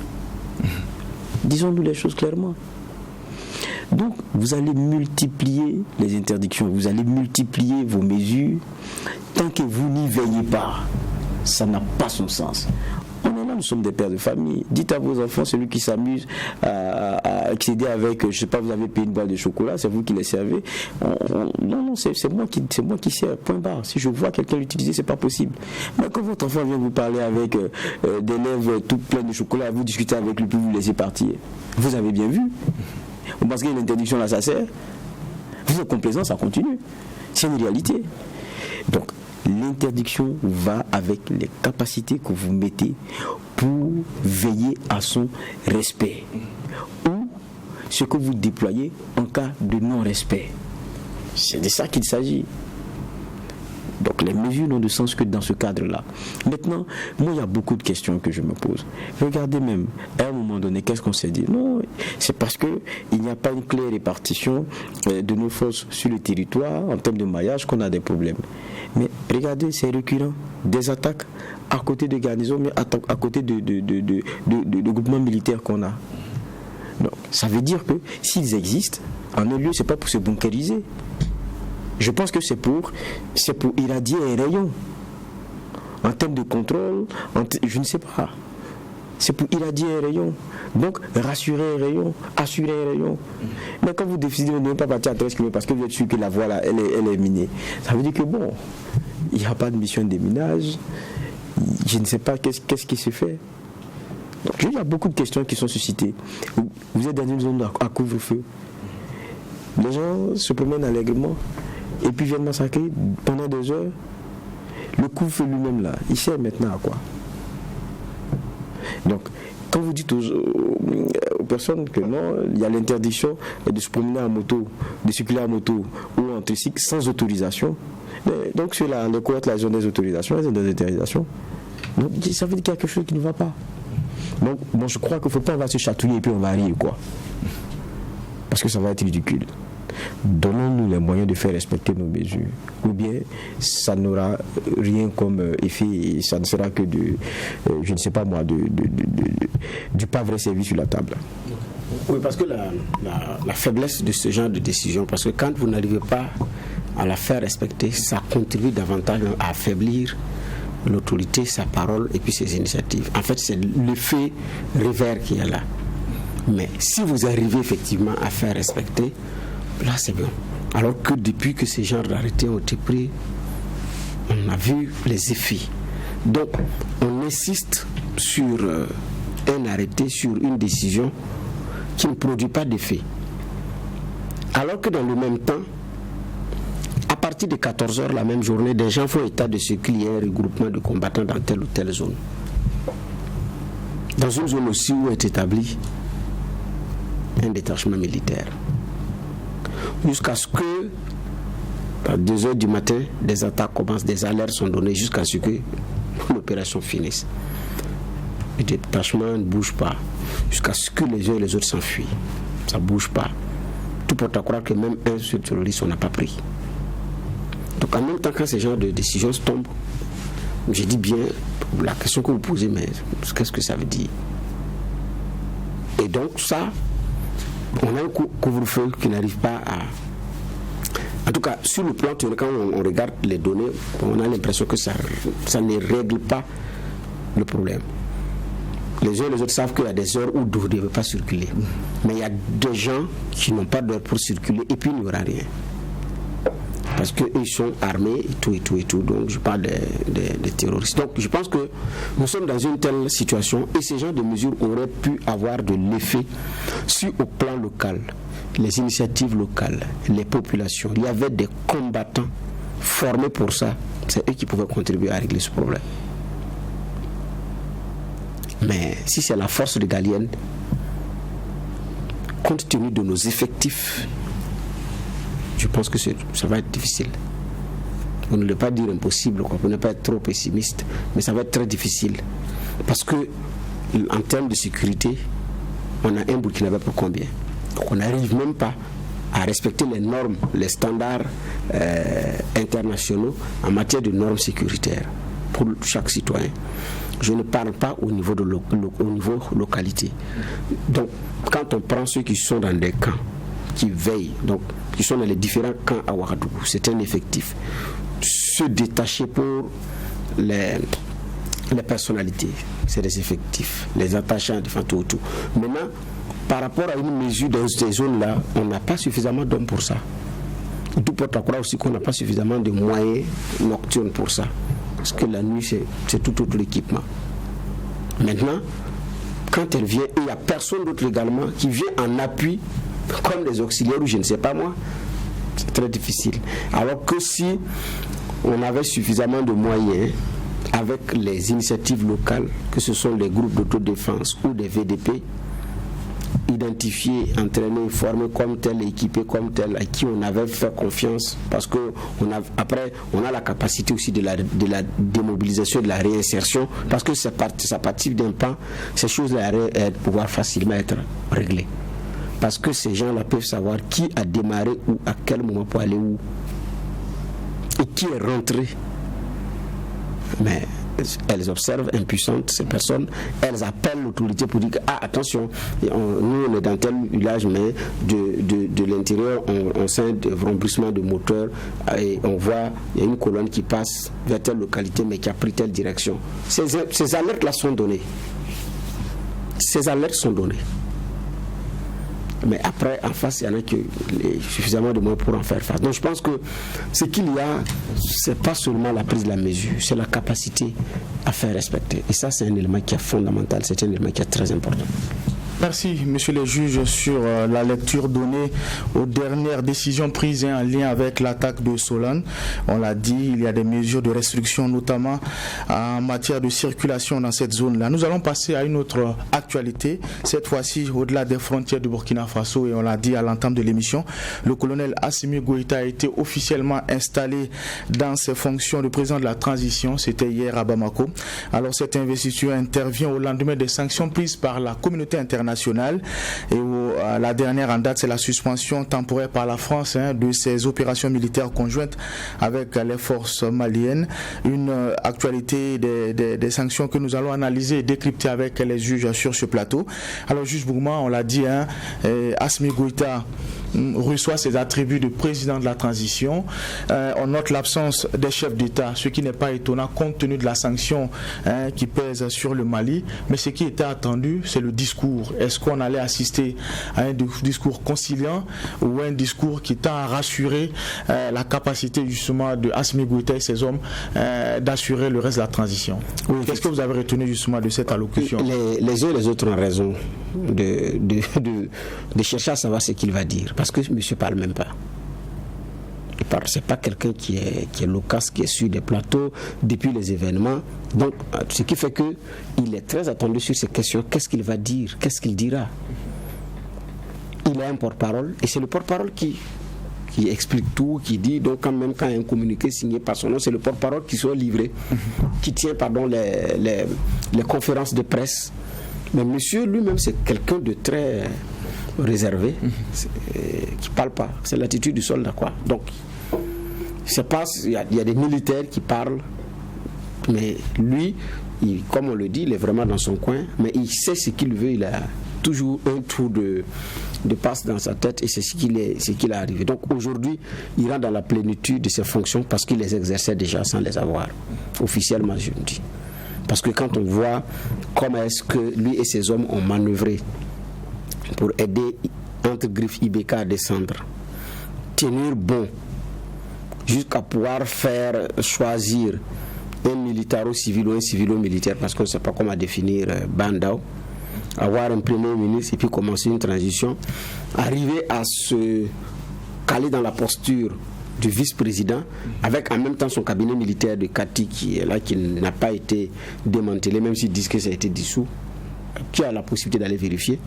Disons-nous les choses clairement. Donc, vous allez multiplier les interdictions, vous allez multiplier vos mesures, tant que vous n'y veillez pas. Ça n'a pas son sens. On est là, nous sommes des pères de famille. Dites à vos enfants, celui qui s'amuse à excéder avec, je ne sais pas, vous avez payé une boîte de chocolat, c'est vous qui les servez. Non, c'est moi qui sers, point barre. Si je vois quelqu'un l'utiliser, c'est pas possible. Mais quand votre enfant vient vous parler avec des lèvres toutes pleines de chocolat, vous discutez avec lui, puis vous laissez partir. Vous avez bien vu. Parce que l'interdiction là, ça sert. Vous êtes complaisant, ça continue. C'est une réalité. Donc, l'interdiction va avec les capacités que vous mettez pour veiller à son respect ou ce que vous déployez en cas de non-respect. C'est de ça qu'il s'agit. Donc les mesures n'ont de sens que dans ce cadre-là. Maintenant, moi, il y a beaucoup de questions que je me pose. Regardez même, à un moment donné, qu'est-ce qu'on s'est dit? Non, c'est parce qu'il n'y a pas une claire répartition de nos forces sur le territoire en termes de maillage qu'on a des problèmes. Mais regardez, c'est récurrent. Des attaques à côté de garnisons, mais à côté de groupements militaires qu'on a. Donc, ça veut dire que s'ils existent, en un lieu, ce n'est pas pour se bunkériser. Je pense que c'est pour irradier un rayon. En termes de contrôle, je ne sais pas. C'est pour irradier un rayon. Donc, rassurer un rayon, assurer un rayon. Mais quand vous décidez de ne pas partir à 13 km parce que vous êtes sûr que la voie là, elle est minée, ça veut dire que bon, il n'y a pas de mission de déminage. Je ne sais pas qu'est-ce qui se fait. Donc, il y a beaucoup de questions qui sont suscitées. Vous êtes dans une zone à couvre-feu. Les gens se promènent allègrement et puis viennent massacrer pendant 2 heures. Le couvre-feu lui-même là, il sert maintenant à quoi? Donc, quand vous dites aux personnes que non, il y a l'interdiction de se promener en moto, de circuler en moto ou en tricycle sans autorisation, donc ceux-là, les cohortes, là, ils ont des autorisations, ils ont des autorisations. Donc, ça veut dire qu'il y a quelque chose qui ne va pas. Donc, bon, je crois qu'il ne faut pas on va se chatouiller et puis on va rire, quoi. Parce que ça va être ridicule. Donnons-nous les moyens de faire respecter nos mesures. Ou bien, ça n'aura rien comme effet et ça ne sera que je ne sais pas moi, du pas vrai service sur la table. Oui, parce que la faiblesse de ce genre de décision, parce que quand vous n'arrivez pas à la faire respecter, ça contribue davantage à affaiblir l'autorité, sa parole et puis ses initiatives. En fait, c'est l'effet revers qui est là. Mais si vous arrivez effectivement à faire respecter, là c'est bien. Alors que depuis que ces genres d'arrêtés ont été pris, on a vu les effets. Donc on insiste sur un arrêté, sur une décision qui ne produit pas d'effet. Alors que dans le même temps, à partir de 14h la même journée, des gens font état de ce qu'il y a un regroupement de combattants dans telle ou telle zone. Dans une zone aussi où est établi un détachement militaire. Jusqu'à ce que, à 2h du matin, des attaques commencent, des alertes sont données jusqu'à ce que l'opération finisse. Le détachement ne bouge pas, jusqu'à ce que les uns et les autres s'enfuient. Ça ne bouge pas. Tout porte à croire que même un seul terroriste, on n'a pas pris. Donc en même temps, quand ces genres de décisions tombent, je dis bien, la question que vous posez, mais qu'est-ce que ça veut dire? Et donc ça, on a un couvre-feu qui n'arrive pas à... En tout cas, sur le plan théorique, quand on regarde les données, on a l'impression que ça ne règle pas le problème. Les uns et les autres savent qu'il y a des heures où vous ne devez pas circuler. Mais il y a des gens qui n'ont pas d'heure pour circuler et puis il n'y aura rien. Parce qu'ils sont armés et tout. Donc je parle des terroristes. Donc je pense que nous sommes dans une telle situation et ces genres de mesures auraient pu avoir de l'effet sur au plan local, les initiatives locales, les populations. Il y avait des combattants formés pour ça. C'est eux qui pouvaient contribuer à régler ce problème. Mais si c'est la force régalienne, compte tenu de nos effectifs, je pense que ça va être difficile. On ne peut pas dire impossible, on ne peut pas être trop pessimiste, mais ça va être très difficile. Parce que, en termes de sécurité, on a un Burkinabé pour combien? Donc on n'arrive même pas à respecter les normes, les standards internationaux en matière de normes sécuritaires pour chaque citoyen. Je ne parle pas au niveau de au niveau localité. Donc, quand on prend ceux qui sont dans des camps, qui veillent, donc qui sont dans les différents camps à Ouagadougou, c'est un effectif. Se détacher pour les personnalités, c'est des effectifs, les attachants, enfin tout. Maintenant, par rapport à une mesure dans ces zones-là, on n'a pas suffisamment d'hommes pour ça. Tout porte à croire aussi qu'on n'a pas suffisamment de moyens nocturnes pour ça. Parce que la nuit, c'est tout autre équipement. Maintenant, quand elle vient, il n'y a personne d'autre également qui vient en appui, comme les auxiliaires ou je ne sais pas moi, c'est très difficile. Alors que si on avait suffisamment de moyens avec les initiatives locales, que ce sont les groupes d'autodéfense ou des VDP, identifiés, entraînés, formés comme tel, équipés comme tel, à qui on avait fait confiance, parce que après on a la capacité aussi de la démobilisation, de la réinsertion, parce que ça participe d'un pan, ces choses-là pouvoir facilement être réglées. Parce que ces gens-là peuvent savoir qui a démarré où, à quel moment pour aller où, et qui est rentré. Mais elles observent impuissantes ces personnes, elles appellent l'autorité pour dire que, attention, nous on est dans tel village, mais de l'intérieur on sent des vrombissements de moteur et on voit il y a une colonne qui passe vers telle localité mais qui a pris telle direction. Ces alertes là sont données. Ces alertes sont données. Mais après, en face, il y en a suffisamment de moyens pour en faire face. Donc je pense que ce qu'il y a, c'est pas seulement la prise de la mesure, c'est la capacité à faire respecter. Et ça, c'est un élément qui est fondamental, c'est un élément qui est très important. Merci, monsieur le juge, sur la lecture donnée aux dernières décisions prises en lien avec l'attaque de Solane. On l'a dit, il y a des mesures de restriction, notamment en matière de circulation dans cette zone-là. Nous allons passer à une autre actualité, cette fois-ci au-delà des frontières du Burkina Faso, et on l'a dit à l'entame de l'émission, le colonel Assimi Goïta a été officiellement installé dans ses fonctions de président de la transition, c'était hier à Bamako. Alors cette investiture intervient au lendemain des sanctions prises par la communauté internationale. Et la dernière en date, c'est la suspension temporaire par la France de ses opérations militaires conjointes avec les forces maliennes. Une actualité des sanctions que nous allons analyser et décrypter avec les juges sur ce plateau. Alors, juge Bougma, on l'a dit, Assimi Goïta reçoit ses attributs de président de la transition. On note l'absence des chefs d'État, ce qui n'est pas étonnant compte tenu de la sanction qui pèse sur le Mali. Mais ce qui était attendu, c'est le discours. Est-ce qu'on allait assister à un discours conciliant ou un discours qui tend à rassurer la capacité justement de Assimi Goïta et ses hommes d'assurer le reste de la transition? Oui, qu'est-ce que vous avez retenu justement de cette allocution? Les uns et les autres ont raison de chercher à savoir ce qu'il va dire, parce que monsieur parle même pas. C'est pas quelqu'un qui est loquace, qui est sur des plateaux depuis les événements. Donc, ce qui fait que il est très attendu sur ces questions. Qu'est-ce qu'il va dire? Qu'est-ce qu'il dira? Il a un porte-parole, et c'est le porte-parole qui explique tout, qui dit, donc quand même quand il y a un communiqué signé par son nom, c'est le porte-parole qui soit livré, qui tient les conférences de presse. Mais monsieur lui-même, c'est quelqu'un de très réservé, qui ne parle pas. C'est l'attitude du soldat, quoi. Donc, il y a des militaires qui parlent, mais lui, comme on le dit, il est vraiment dans son coin, mais il sait ce qu'il veut, il a toujours un tour de passe dans sa tête, et c'est ce qu'il est arrivé. Donc aujourd'hui, il rentre dans la plénitude de ses fonctions parce qu'il les exerçait déjà sans les avoir, officiellement je me dis. Parce que quand on voit comment est-ce que lui et ses hommes ont manœuvré pour aider entre griffes IBK à descendre, tenir bon, jusqu'à pouvoir faire choisir un militaro-civil ou un civilo-militaire, parce qu'on ne sait pas comment définir Bandao, avoir un premier ministre et puis commencer une transition, arriver à se caler dans la posture du vice-président, avec en même temps son cabinet militaire de Kati qui est là, qui n'a pas été démantelé, même s'ils disent que ça a été dissous, qui a la possibilité d'aller vérifier,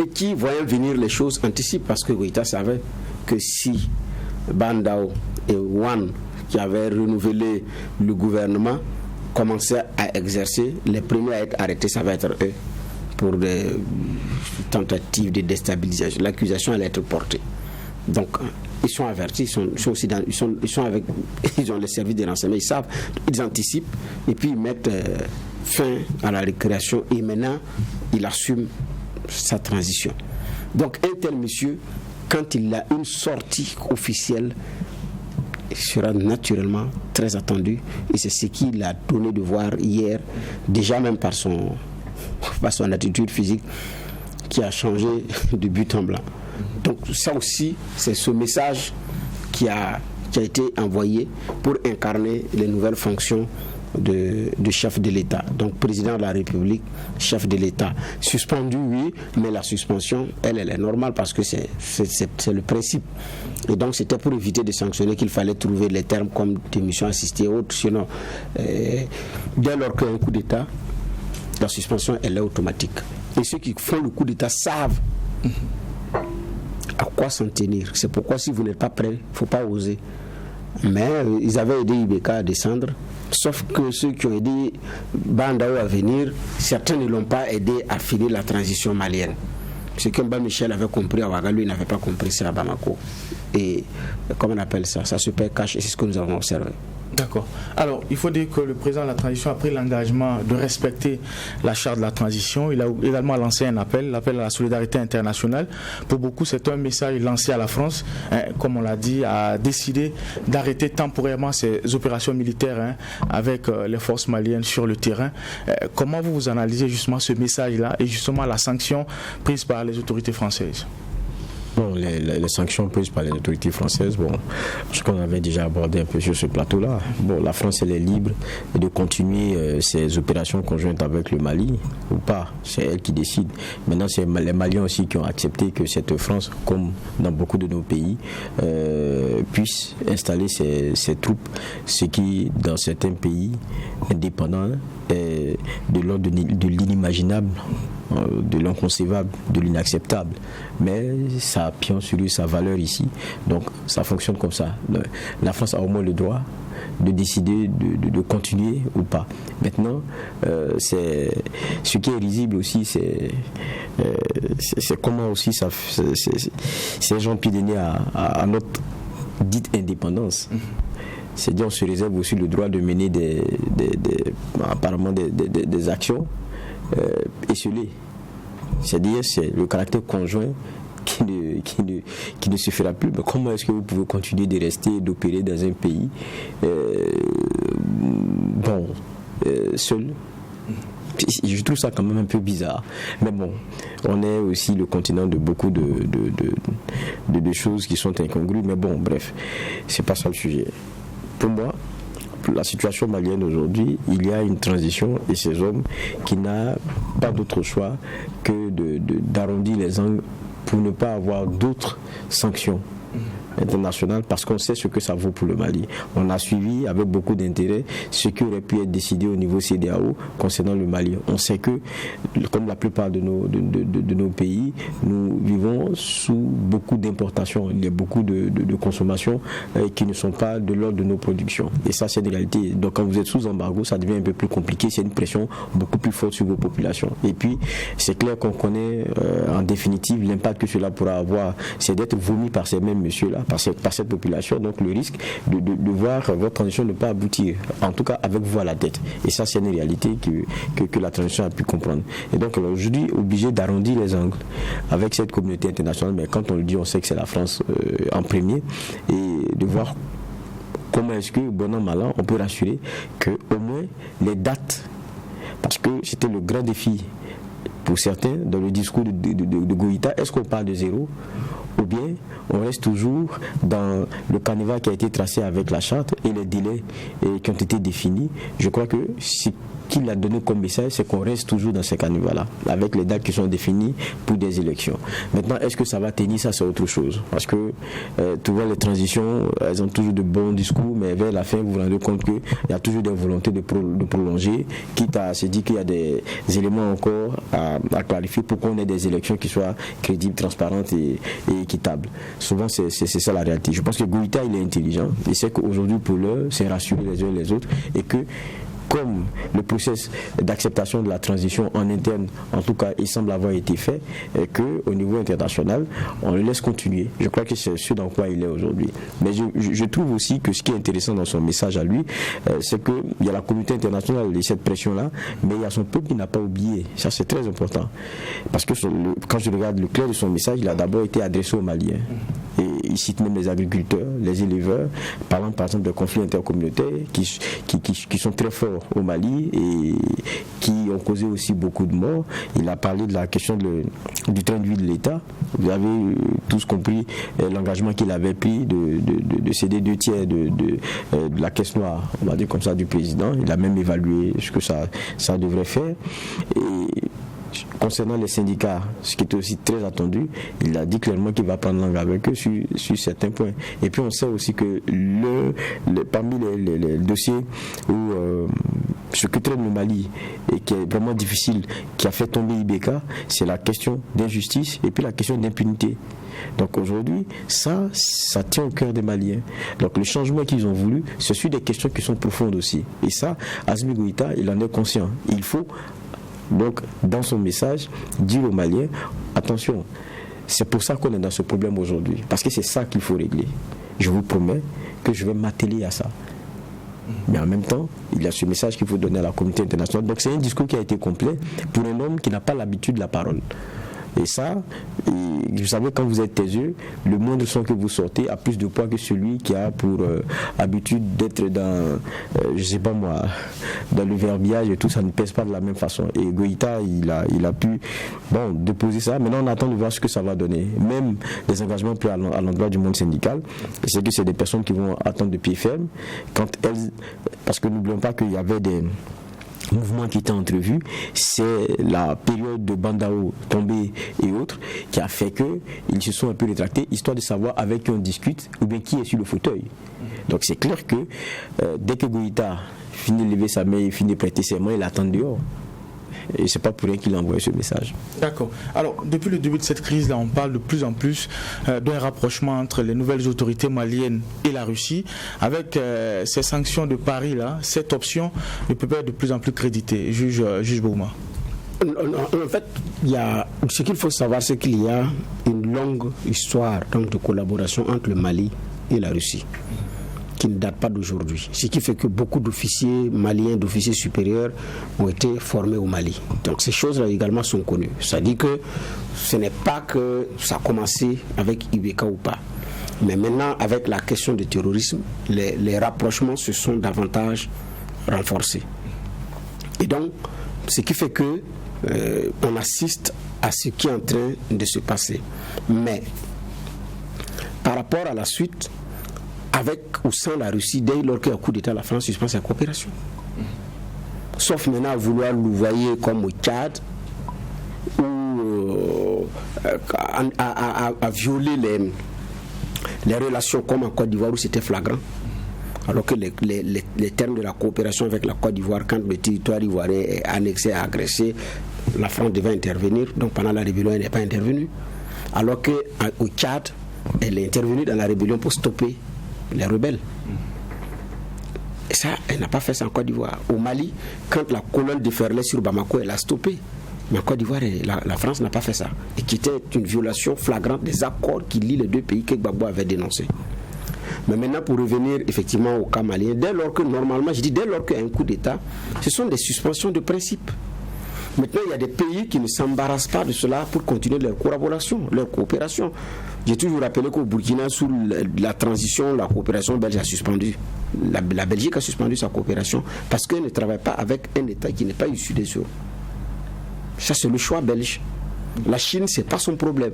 et qui, voyant venir les choses, anticipe, parce que Goïta savait que si Bandao et Wan, qui avaient renouvelé le gouvernement, commençaient à exercer, les premiers à être arrêtés, ça va être eux, pour des tentatives de déstabilisation. L'accusation allait être portée. Donc, ils sont avertis, ils ont les services de renseignement, ils savent, ils anticipent, et puis ils mettent fin à la récréation, et maintenant, il assume sa transition. Donc, un tel monsieur, quand il a une sortie officielle, il sera naturellement très attendu, et c'est ce qu'il a donné de voir hier, déjà même par son attitude physique qui a changé de but en blanc. Donc ça aussi, c'est ce message qui a été envoyé pour incarner les nouvelles fonctions de chef de l'État. Donc président de la République, chef de l'État. Suspendu, oui, mais la suspension, elle est normale parce que c'est le principe. Et donc c'était pour éviter de sanctionner qu'il fallait trouver les termes comme démission assistée et autres. Sinon, dès lors qu'il y a un coup d'État, la suspension, elle est automatique. Et ceux qui font le coup d'État savent à quoi s'en tenir. C'est pourquoi si vous n'êtes pas prêt, il ne faut pas oser. Mais ils avaient aidé IBK à descendre, sauf que ceux qui ont aidé Bandao à venir, certains ne l'ont pas aidé à finir la transition malienne. Ce que Mba Michel avait compris à Ouaga, lui n'avait pas compris ça à Bamako. Et comment on appelle ça? Ça se perd cache, et c'est ce que nous avons observé. D'accord. Alors, il faut dire que le président de la transition a pris l'engagement de respecter la charte de la transition. Il a également lancé un appel à la solidarité internationale. Pour beaucoup, c'est un message lancé à la France, comme on l'a dit, a décidé d'arrêter temporairement ses opérations militaires avec les forces maliennes sur le terrain. Comment vous analysez justement ce message-là et justement la sanction prise par les autorités françaises? Bon, les sanctions prises par les autorités françaises, bon, ce qu'on avait déjà abordé un peu sur ce plateau-là, bon, la France elle est libre de continuer ses opérations conjointes avec le Mali ou pas, c'est elle qui décide. Maintenant, c'est les Maliens aussi qui ont accepté que cette France, comme dans beaucoup de nos pays, puisse installer ses troupes, ce qui, dans certains pays indépendants, est de l'ordre de l'inimaginable, de l'inconcevable, de l'inacceptable. Mais ça pion sur lui sa valeur ici. Donc ça fonctionne comme ça. La France a au moins le droit de décider de continuer ou pas. Maintenant, c'est ce qui est risible aussi, c'est comment aussi ces gens pieds à notre dite indépendance. C'est-à-dire on se réserve aussi le droit de mener apparemment des actions esselées. C'est-à-dire c'est le caractère conjoint qui ne se fera plus. Mais comment est-ce que vous pouvez continuer de rester, d'opérer dans un pays seul? Je trouve ça quand même un peu bizarre. Mais bon, on est aussi le continent de beaucoup de choses qui sont incongrues. Mais bon, bref, c'est pas ça le sujet. Pour moi, la situation malienne aujourd'hui, il y a une transition et ces hommes qui n'ont pas d'autre choix que d'arrondir les angles pour ne pas avoir d'autres sanctions internationales, parce qu'on sait ce que ça vaut pour le Mali. On a suivi avec beaucoup d'intérêt ce qui aurait pu être décidé au niveau CEDEAO concernant le Mali. On sait que, comme la plupart de nos pays, nous vivons sous beaucoup d'importations. Il y a beaucoup de consommations qui ne sont pas de l'ordre de nos productions. Et ça, c'est une réalité. Donc quand vous êtes sous embargo, ça devient un peu plus compliqué. C'est une pression beaucoup plus forte sur vos populations. Et puis, c'est clair qu'on connaît en définitive l'impact que cela pourra avoir. C'est d'être vomi par ces mêmes messieurs-là, par cette population, donc le risque de voir votre transition ne pas aboutir, en tout cas avec vous à la tête. Et ça, c'est une réalité que la transition a pu comprendre. Et donc aujourd'hui, obligé d'arrondir les angles avec cette communauté internationale, mais quand on le dit, on sait que c'est la France en premier, et de voir comment est-ce que, bon an, mal an, on peut rassurer qu'au moins les dates, parce que c'était le grand défi pour certains dans le discours de Goïta, est-ce qu'on parle de zéro ou bien on reste toujours dans le carnaval qui a été tracé avec la charte et les délais qui ont été définis? Je crois que ce qu'il a donné comme message, c'est qu'on reste toujours dans ces carnavals-là, avec les dates qui sont définies pour des élections. Maintenant, est-ce que ça va tenir? Ça, c'est autre chose. Parce que tu vois, les transitions, elles ont toujours de bons discours, mais vers la fin, vous vous rendez compte qu'il y a toujours des volontés de prolonger, quitte à se dire qu'il y a des éléments encore à clarifier pour qu'on ait des élections qui soient crédibles, transparentes et équitables. Souvent, c'est ça la réalité. Je pense que Goïta, il est intelligent. Il sait qu'aujourd'hui, pour l'heure, c'est rassurer les uns et les autres, et que comme le processus d'acceptation de la transition en interne, en tout cas, il semble avoir été fait, et qu'au niveau international, on le laisse continuer. Je crois que c'est ce dans quoi il est aujourd'hui. Mais je trouve aussi que ce qui est intéressant dans son message à lui, c'est qu'il y a la communauté internationale et cette pression-là, mais il y a son peuple qui n'a pas oublié. Ça, c'est très important. Parce que quand je regarde le clair de son message, il a d'abord été adressé aux Maliens. Et il cite même les agriculteurs, les éleveurs, parlant par exemple de conflits intercommunautaires qui sont très forts au Mali et qui ont causé aussi beaucoup de morts. Il a parlé de la question du train de vie de l'État. Vous avez tous compris l'engagement qu'il avait pris de céder 2/3 de la caisse noire, on va dire comme ça, du président. Il a même évalué ce que ça devrait faire. Et concernant les syndicats, ce qui était aussi très attendu, il a dit clairement qu'il va prendre langue avec eux sur certains points. Et puis on sait aussi que parmi les dossiers où ce que traîne le Mali et qui est vraiment difficile, qui a fait tomber IBK, c'est la question d'injustice et puis la question d'impunité. Donc aujourd'hui, ça tient au cœur des Maliens. Donc le changement qu'ils ont voulu, ce sont des questions qui sont profondes aussi. Et ça, Assimi Goïta, il en est conscient. Il faut donc, dans son message, dire aux Maliens, attention, c'est pour ça qu'on est dans ce problème aujourd'hui. Parce que c'est ça qu'il faut régler. Je vous promets que je vais m'atteler à ça. Mais en même temps, il y a ce message qu'il faut donner à la communauté internationale. Donc c'est un discours qui a été complet pour un homme qui n'a pas l'habitude de la parole. Et ça, vous savez, quand vous êtes taiseux, le moindre son que vous sortez a plus de poids que celui qui a pour habitude d'être dans, je sais pas moi, dans le verbiage et tout, ça ne pèse pas de la même façon. Et Goïta, il a pu déposer ça. Maintenant, on attend de voir ce que ça va donner. Même des engagements pris à l'endroit du monde syndical, c'est que c'est des personnes qui vont attendre de pied ferme. Parce que n'oublions pas qu'il y avait des mouvement qui était entrevu, c'est la période de Bandao tombée et autres qui a fait qu'ils se sont un peu rétractés, histoire de savoir avec qui on discute ou bien qui est sur le fauteuil. Donc c'est clair que dès que Goïta finit de lever sa main et finit de prêter ses mains, il attend dehors. Et c'est pas pour rien qu'il a envoyé ce message. D'accord. Alors, depuis le début de cette crise-là, on parle de plus en plus d'un rapprochement entre les nouvelles autorités maliennes et la Russie. Avec ces sanctions de Paris-là, cette option ne peut pas être de plus en plus créditée. Juge Bouma. En fait, ce qu'il faut savoir, c'est qu'il y a une longue histoire de collaboration entre le Mali et la Russie, qui ne date pas d'aujourd'hui. Ce qui fait que beaucoup d'officiers maliens, d'officiers supérieurs ont été formés au Mali. Donc ces choses-là également sont connues. Ça dit que ce n'est pas que ça a commencé avec IBK ou pas. Mais maintenant, avec la question du terrorisme, les rapprochements se sont davantage renforcés. Et donc, ce qui fait que on assiste à ce qui est en train de se passer. Mais par rapport à la suite, avec ou sans la Russie, dès lors qu'il y a un coup d'État, la France suspend sa coopération. Sauf maintenant à vouloir louvoyer comme au Tchad, ou à violer les relations comme en Côte d'Ivoire où c'était flagrant. Alors que les termes de la coopération avec la Côte d'Ivoire, quand le territoire ivoirien est annexé, agressé, la France devait intervenir. Donc pendant la rébellion, elle n'est pas intervenue. Alors qu'au Tchad, elle est intervenue dans la rébellion pour stopper les rebelles. Et ça, elle n'a pas fait ça en Côte d'Ivoire. Au Mali, quand la colonne déferlait sur Bamako, elle a stoppé. Mais en Côte d'Ivoire, la France n'a pas fait ça. Et qui était une violation flagrante des accords qui lient les deux pays que Gbagbo avait dénoncés. Mais maintenant, pour revenir effectivement au cas malien, dès lors qu'il y a un coup d'État, ce sont des suspensions de principe. Maintenant, il y a des pays qui ne s'embarrassent pas de cela pour continuer leur collaboration, leur coopération. J'ai toujours rappelé qu'au Burkina, sous la transition, la coopération belge a suspendu. La Belgique a suspendu sa coopération parce qu'elle ne travaille pas avec un État qui n'est pas issu des eaux. Ça, c'est le choix belge. La Chine, ce n'est pas son problème.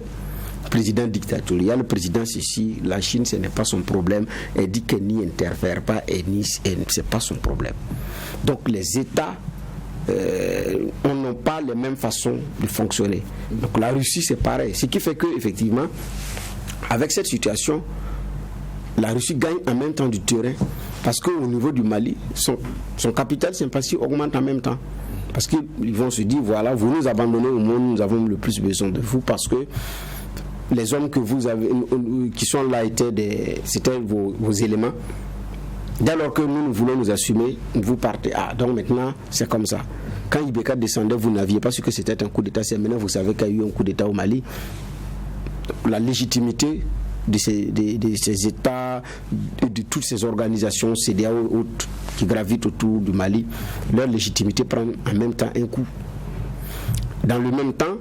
Le président dictatorial, le président ceci, la Chine, ce n'est pas son problème. Elle dit qu'elle n'y interfère pas et ce n'est pas son problème. Donc, les États n'ont pas les mêmes façons de fonctionner. Donc, la Russie, c'est pareil. Ce qui fait que, effectivement, avec cette situation, la Russie gagne en même temps du terrain parce qu'au niveau du Mali, son capital sympathie augmente en même temps. Parce qu'ils vont se dire, voilà, vous nous abandonnez au monde, nous avons le plus besoin de vous parce que les hommes que vous avez, qui sont là, c'était vos éléments. Dès lors que nous voulons nous assumer, vous partez. Ah, donc maintenant, c'est comme ça. Quand Ibeka descendait, vous n'aviez pas su que c'était un coup d'État. C'est maintenant, vous savez qu'il y a eu un coup d'État au Mali. La légitimité de ces États, de toutes ces organisations, CEDEAO qui gravitent autour du Mali, leur légitimité prend en même temps un coup. Dans le même temps,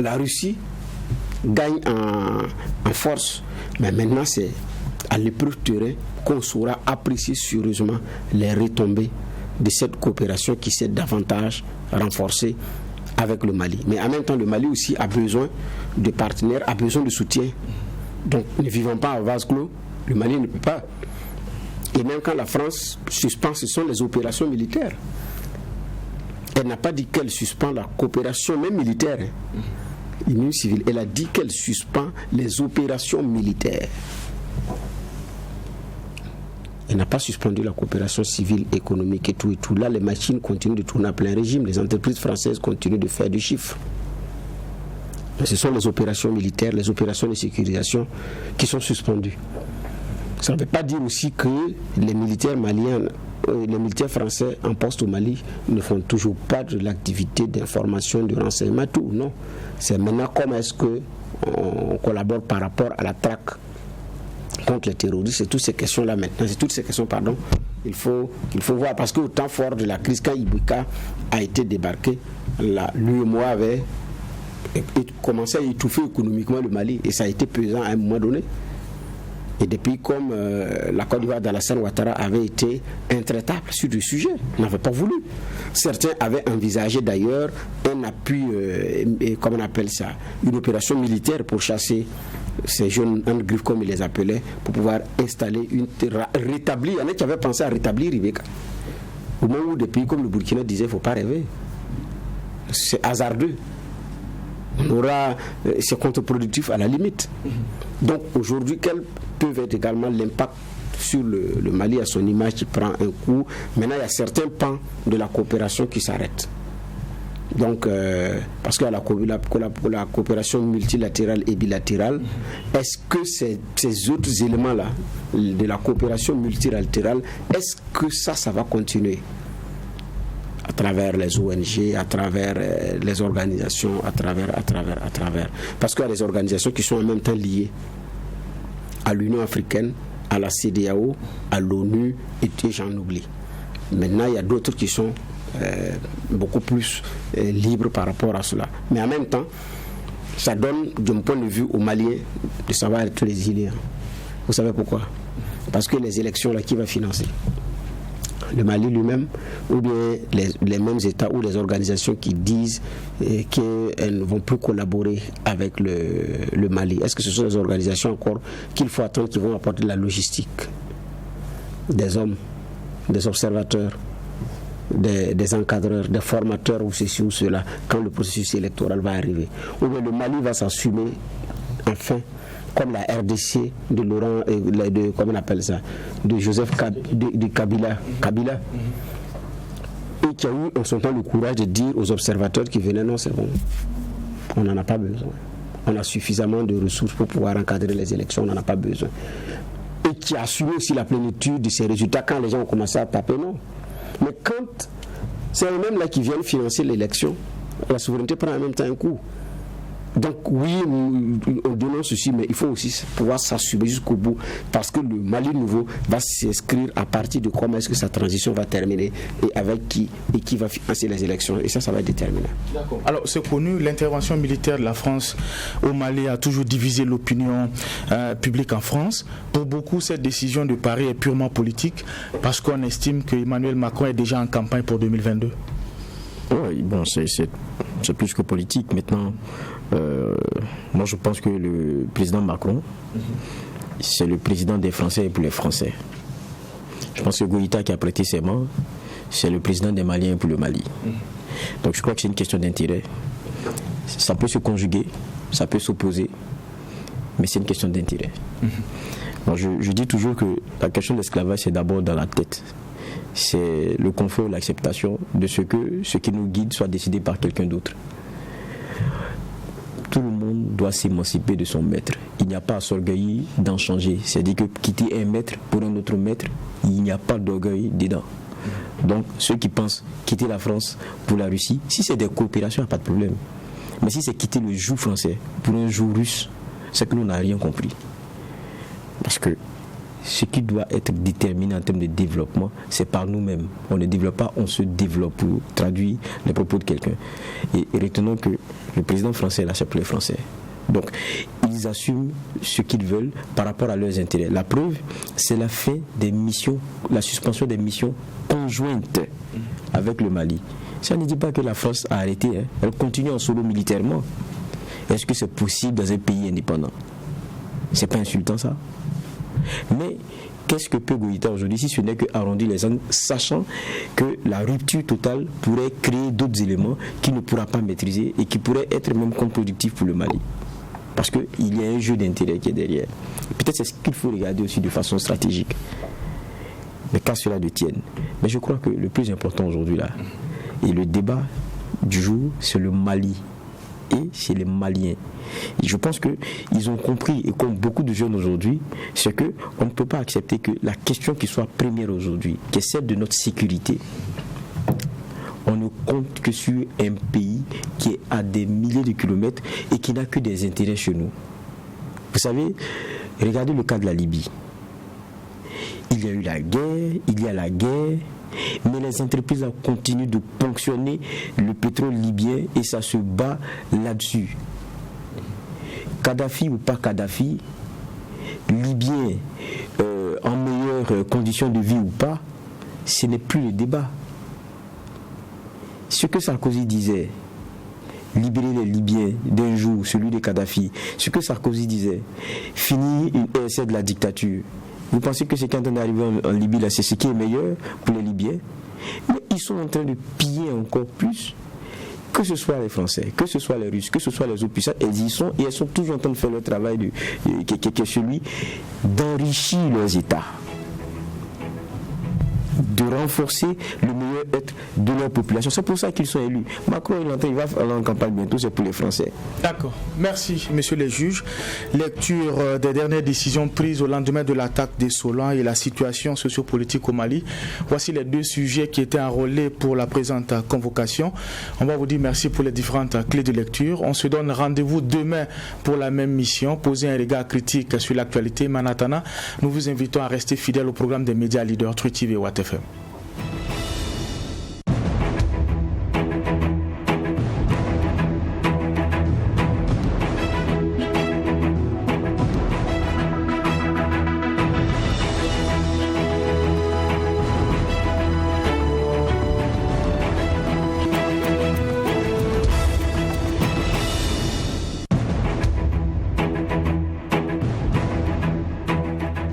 la Russie gagne en force. Mais maintenant, c'est à l'épreuve de terrain qu'on saura apprécier sérieusement les retombées de cette coopération qui s'est davantage renforcée avec le Mali. Mais en même temps, le Mali aussi a besoin de partenaires, a besoin de soutien. Donc, ne vivons pas en vase clos. Le Mali ne peut pas. Et même quand la France suspend, ce sont les opérations militaires. Elle n'a pas dit qu'elle suspend la coopération, même militaire. L'Union civile, elle a dit qu'elle suspend les opérations militaires. Elle n'a pas suspendu la coopération civile, économique et tout. Là, les machines continuent de tourner à plein régime. Les entreprises françaises continuent de faire du chiffre. Mais ce sont les opérations militaires, les opérations de sécurisation qui sont suspendues. Ça ne veut pas dire aussi que les militaires maliens, les militaires français en poste au Mali ne font toujours pas de l'activité d'information, de renseignement, tout. Non. C'est maintenant comment est-ce qu'on collabore par rapport à la traque contre les terroristes. C'est toutes ces questions-là maintenant. C'est toutes ces questions, qu'il faut voir. Parce qu'au temps fort de la crise, quand Ibeka a été débarqué, l'UEMOA avait commencé à étouffer économiquement le Mali. Et ça a été pesant à un moment donné. Et des pays comme la Côte d'Ivoire d'Alassane Ouattara avait été intraitable sur le sujet, n'avait pas voulu. Certains avaient envisagé d'ailleurs un appui, comment on appelle ça, une opération militaire pour chasser ces jeunes en griffe comme ils les appelaient, pour pouvoir installer rétablir. Il y en a qui avaient pensé à rétablir Ibeka. Au moment où des pays comme le Burkina disaient, il ne faut pas rêver. C'est hasardeux. C'est contre-productif à la limite. Donc aujourd'hui, quel peut être également l'impact sur le Mali à son image qui prend un coup. Maintenant, il y a certains pans de la coopération qui s'arrêtent. Donc, parce que la coopération multilatérale et bilatérale, est-ce que ces autres éléments-là de la coopération multilatérale, est-ce que ça va continuer à travers les ONG, à travers les organisations, à travers. Parce qu'il y a des organisations qui sont en même temps liées à l'Union africaine, à la CEDEAO, à l'ONU, et j'en oublie. Maintenant, il y a d'autres qui sont beaucoup plus libres par rapport à cela. Mais en même temps, ça donne, de mon point de vue, aux Maliens de savoir être résilients. Vous savez pourquoi? Parce que les élections, là, qui va financer? Le Mali lui-même, ou bien les mêmes États ou les organisations qui disent qu'elles ne vont plus collaborer avec le Mali. Est-ce que ce sont des organisations encore qu'il faut attendre, qui vont apporter de la logistique, des hommes, des observateurs, des encadreurs, des formateurs ou ceci ou cela, quand le processus électoral va arriver? Ou bien le Mali va s'assumer, enfin, comme la RDC de Laurent, comment on appelle ça, de Joseph de Kabila, et qui a eu en son temps le courage de dire aux observateurs qui venaient, non, c'est bon, on n'en a pas besoin, on a suffisamment de ressources pour pouvoir encadrer les élections, on n'en a pas besoin, et qui a assumé aussi la plénitude de ces résultats quand les gens ont commencé à taper, non. Mais quand c'est eux-mêmes là qui viennent financer l'élection, la souveraineté prend en même temps un coup. Donc oui, on dénonce ceci, mais il faut aussi pouvoir s'assumer jusqu'au bout, parce que le Mali nouveau va s'inscrire à partir de comment est-ce que sa transition va terminer et avec qui, et qui va financer les élections, et ça va être déterminant. D'accord. Alors c'est connu, l'intervention militaire de la France au Mali a toujours divisé l'opinion publique en France. Pour beaucoup, cette décision de Paris est purement politique, parce qu'on estime que Emmanuel Macron est déjà en campagne pour 2022. Oui, bon, c'est plus que politique maintenant. Moi je pense que le président Macron, c'est le président des Français et pour les Français. Je pense que Goïta qui a prêté serment, c'est le président des Maliens pour le Mali. Donc je crois que c'est une question d'intérêt. Ça peut se conjuguer, ça peut s'opposer, mais c'est une question d'intérêt. Donc je dis toujours que la question de l'esclavage, c'est d'abord dans la tête. C'est le confort, l'acceptation de ce qui nous guide soit décidé par quelqu'un d'autre. Tout le monde doit s'émanciper de son maître. Il n'y a pas à s'orgueillir d'en changer. C'est-à-dire que quitter un maître pour un autre maître, il n'y a pas d'orgueil dedans. Donc ceux qui pensent quitter la France pour la Russie, si c'est des coopérations, il n'y a pas de problème. Mais si c'est quitter le joug français pour un joug russe, c'est que nous n'avons rien compris. Parce que ce qui doit être déterminé en termes de développement, c'est par nous-mêmes. On ne développe pas, on se développe, pour traduire les propos de quelqu'un. Et retenons que le président français, là, c'est pour les Français. Donc, ils assument ce qu'ils veulent par rapport à leurs intérêts. La preuve, c'est la fin des missions, la suspension des missions conjointes avec le Mali. Ça ne dit pas que la France a arrêté, hein. Elle continue en solo militairement. Est-ce que c'est possible dans un pays indépendant? C'est pas insultant, ça? Mais qu'est-ce que peut Goïta aujourd'hui si ce n'est que arrondir les angles, sachant que la rupture totale pourrait créer d'autres éléments qu'il ne pourra pas maîtriser et qui pourraient être même contre-productifs pour le Mali? Parce qu'il y a un jeu d'intérêt qui est derrière. Peut-être c'est ce qu'il faut regarder aussi de façon stratégique. Mais qu'à cela ne tienne. Mais je crois que le plus important aujourd'hui là, et le débat du jour, c'est le Mali et c'est les Maliens. Et je pense qu'ils ont compris, et comme beaucoup de jeunes aujourd'hui, c'est qu'on ne peut pas accepter que la question qui soit première aujourd'hui, qui est celle de notre sécurité, on ne compte que sur un pays qui est à des milliers de kilomètres et qui n'a que des intérêts chez nous. Vous savez, regardez le cas de la Libye. Il y a eu la guerre, il y a la guerre, mais les entreprises continuent de ponctionner le pétrole libyen et ça se bat là-dessus. Kadhafi ou pas Kadhafi, Libyen en meilleures conditions de vie ou pas, ce n'est plus le débat. Ce que Sarkozy disait, libérer les Libyens d'un jour, celui de Kadhafi, ce que Sarkozy disait, finir une essai de la dictature. Vous pensez que c'est quand on est arrivé en Libye, là, c'est ce qui est meilleur pour les Libyens? Mais ils sont en train de piller encore plus, que ce soit les Français, que ce soit les Russes, que ce soit les autres puissances, elles y sont et elles sont toujours en train de faire le travail qui est celui d'enrichir leurs États, de renforcer le meilleur être de leur population. C'est pour ça qu'ils sont élus. Macron, il va aller en campagne bientôt, c'est pour les Français. D'accord. Merci, messieurs les juges. Lecture des dernières décisions prises au lendemain de l'attaque des Solans et la situation sociopolitique au Mali. Voici les deux sujets qui étaient enrôlés pour la présente convocation. On va vous dire merci pour les différentes clés de lecture. On se donne rendez-vous demain pour la même mission, poser un regard critique sur l'actualité. Manatana, nous vous invitons à rester fidèles au programme des médias leaders Truth TV et Watt FM.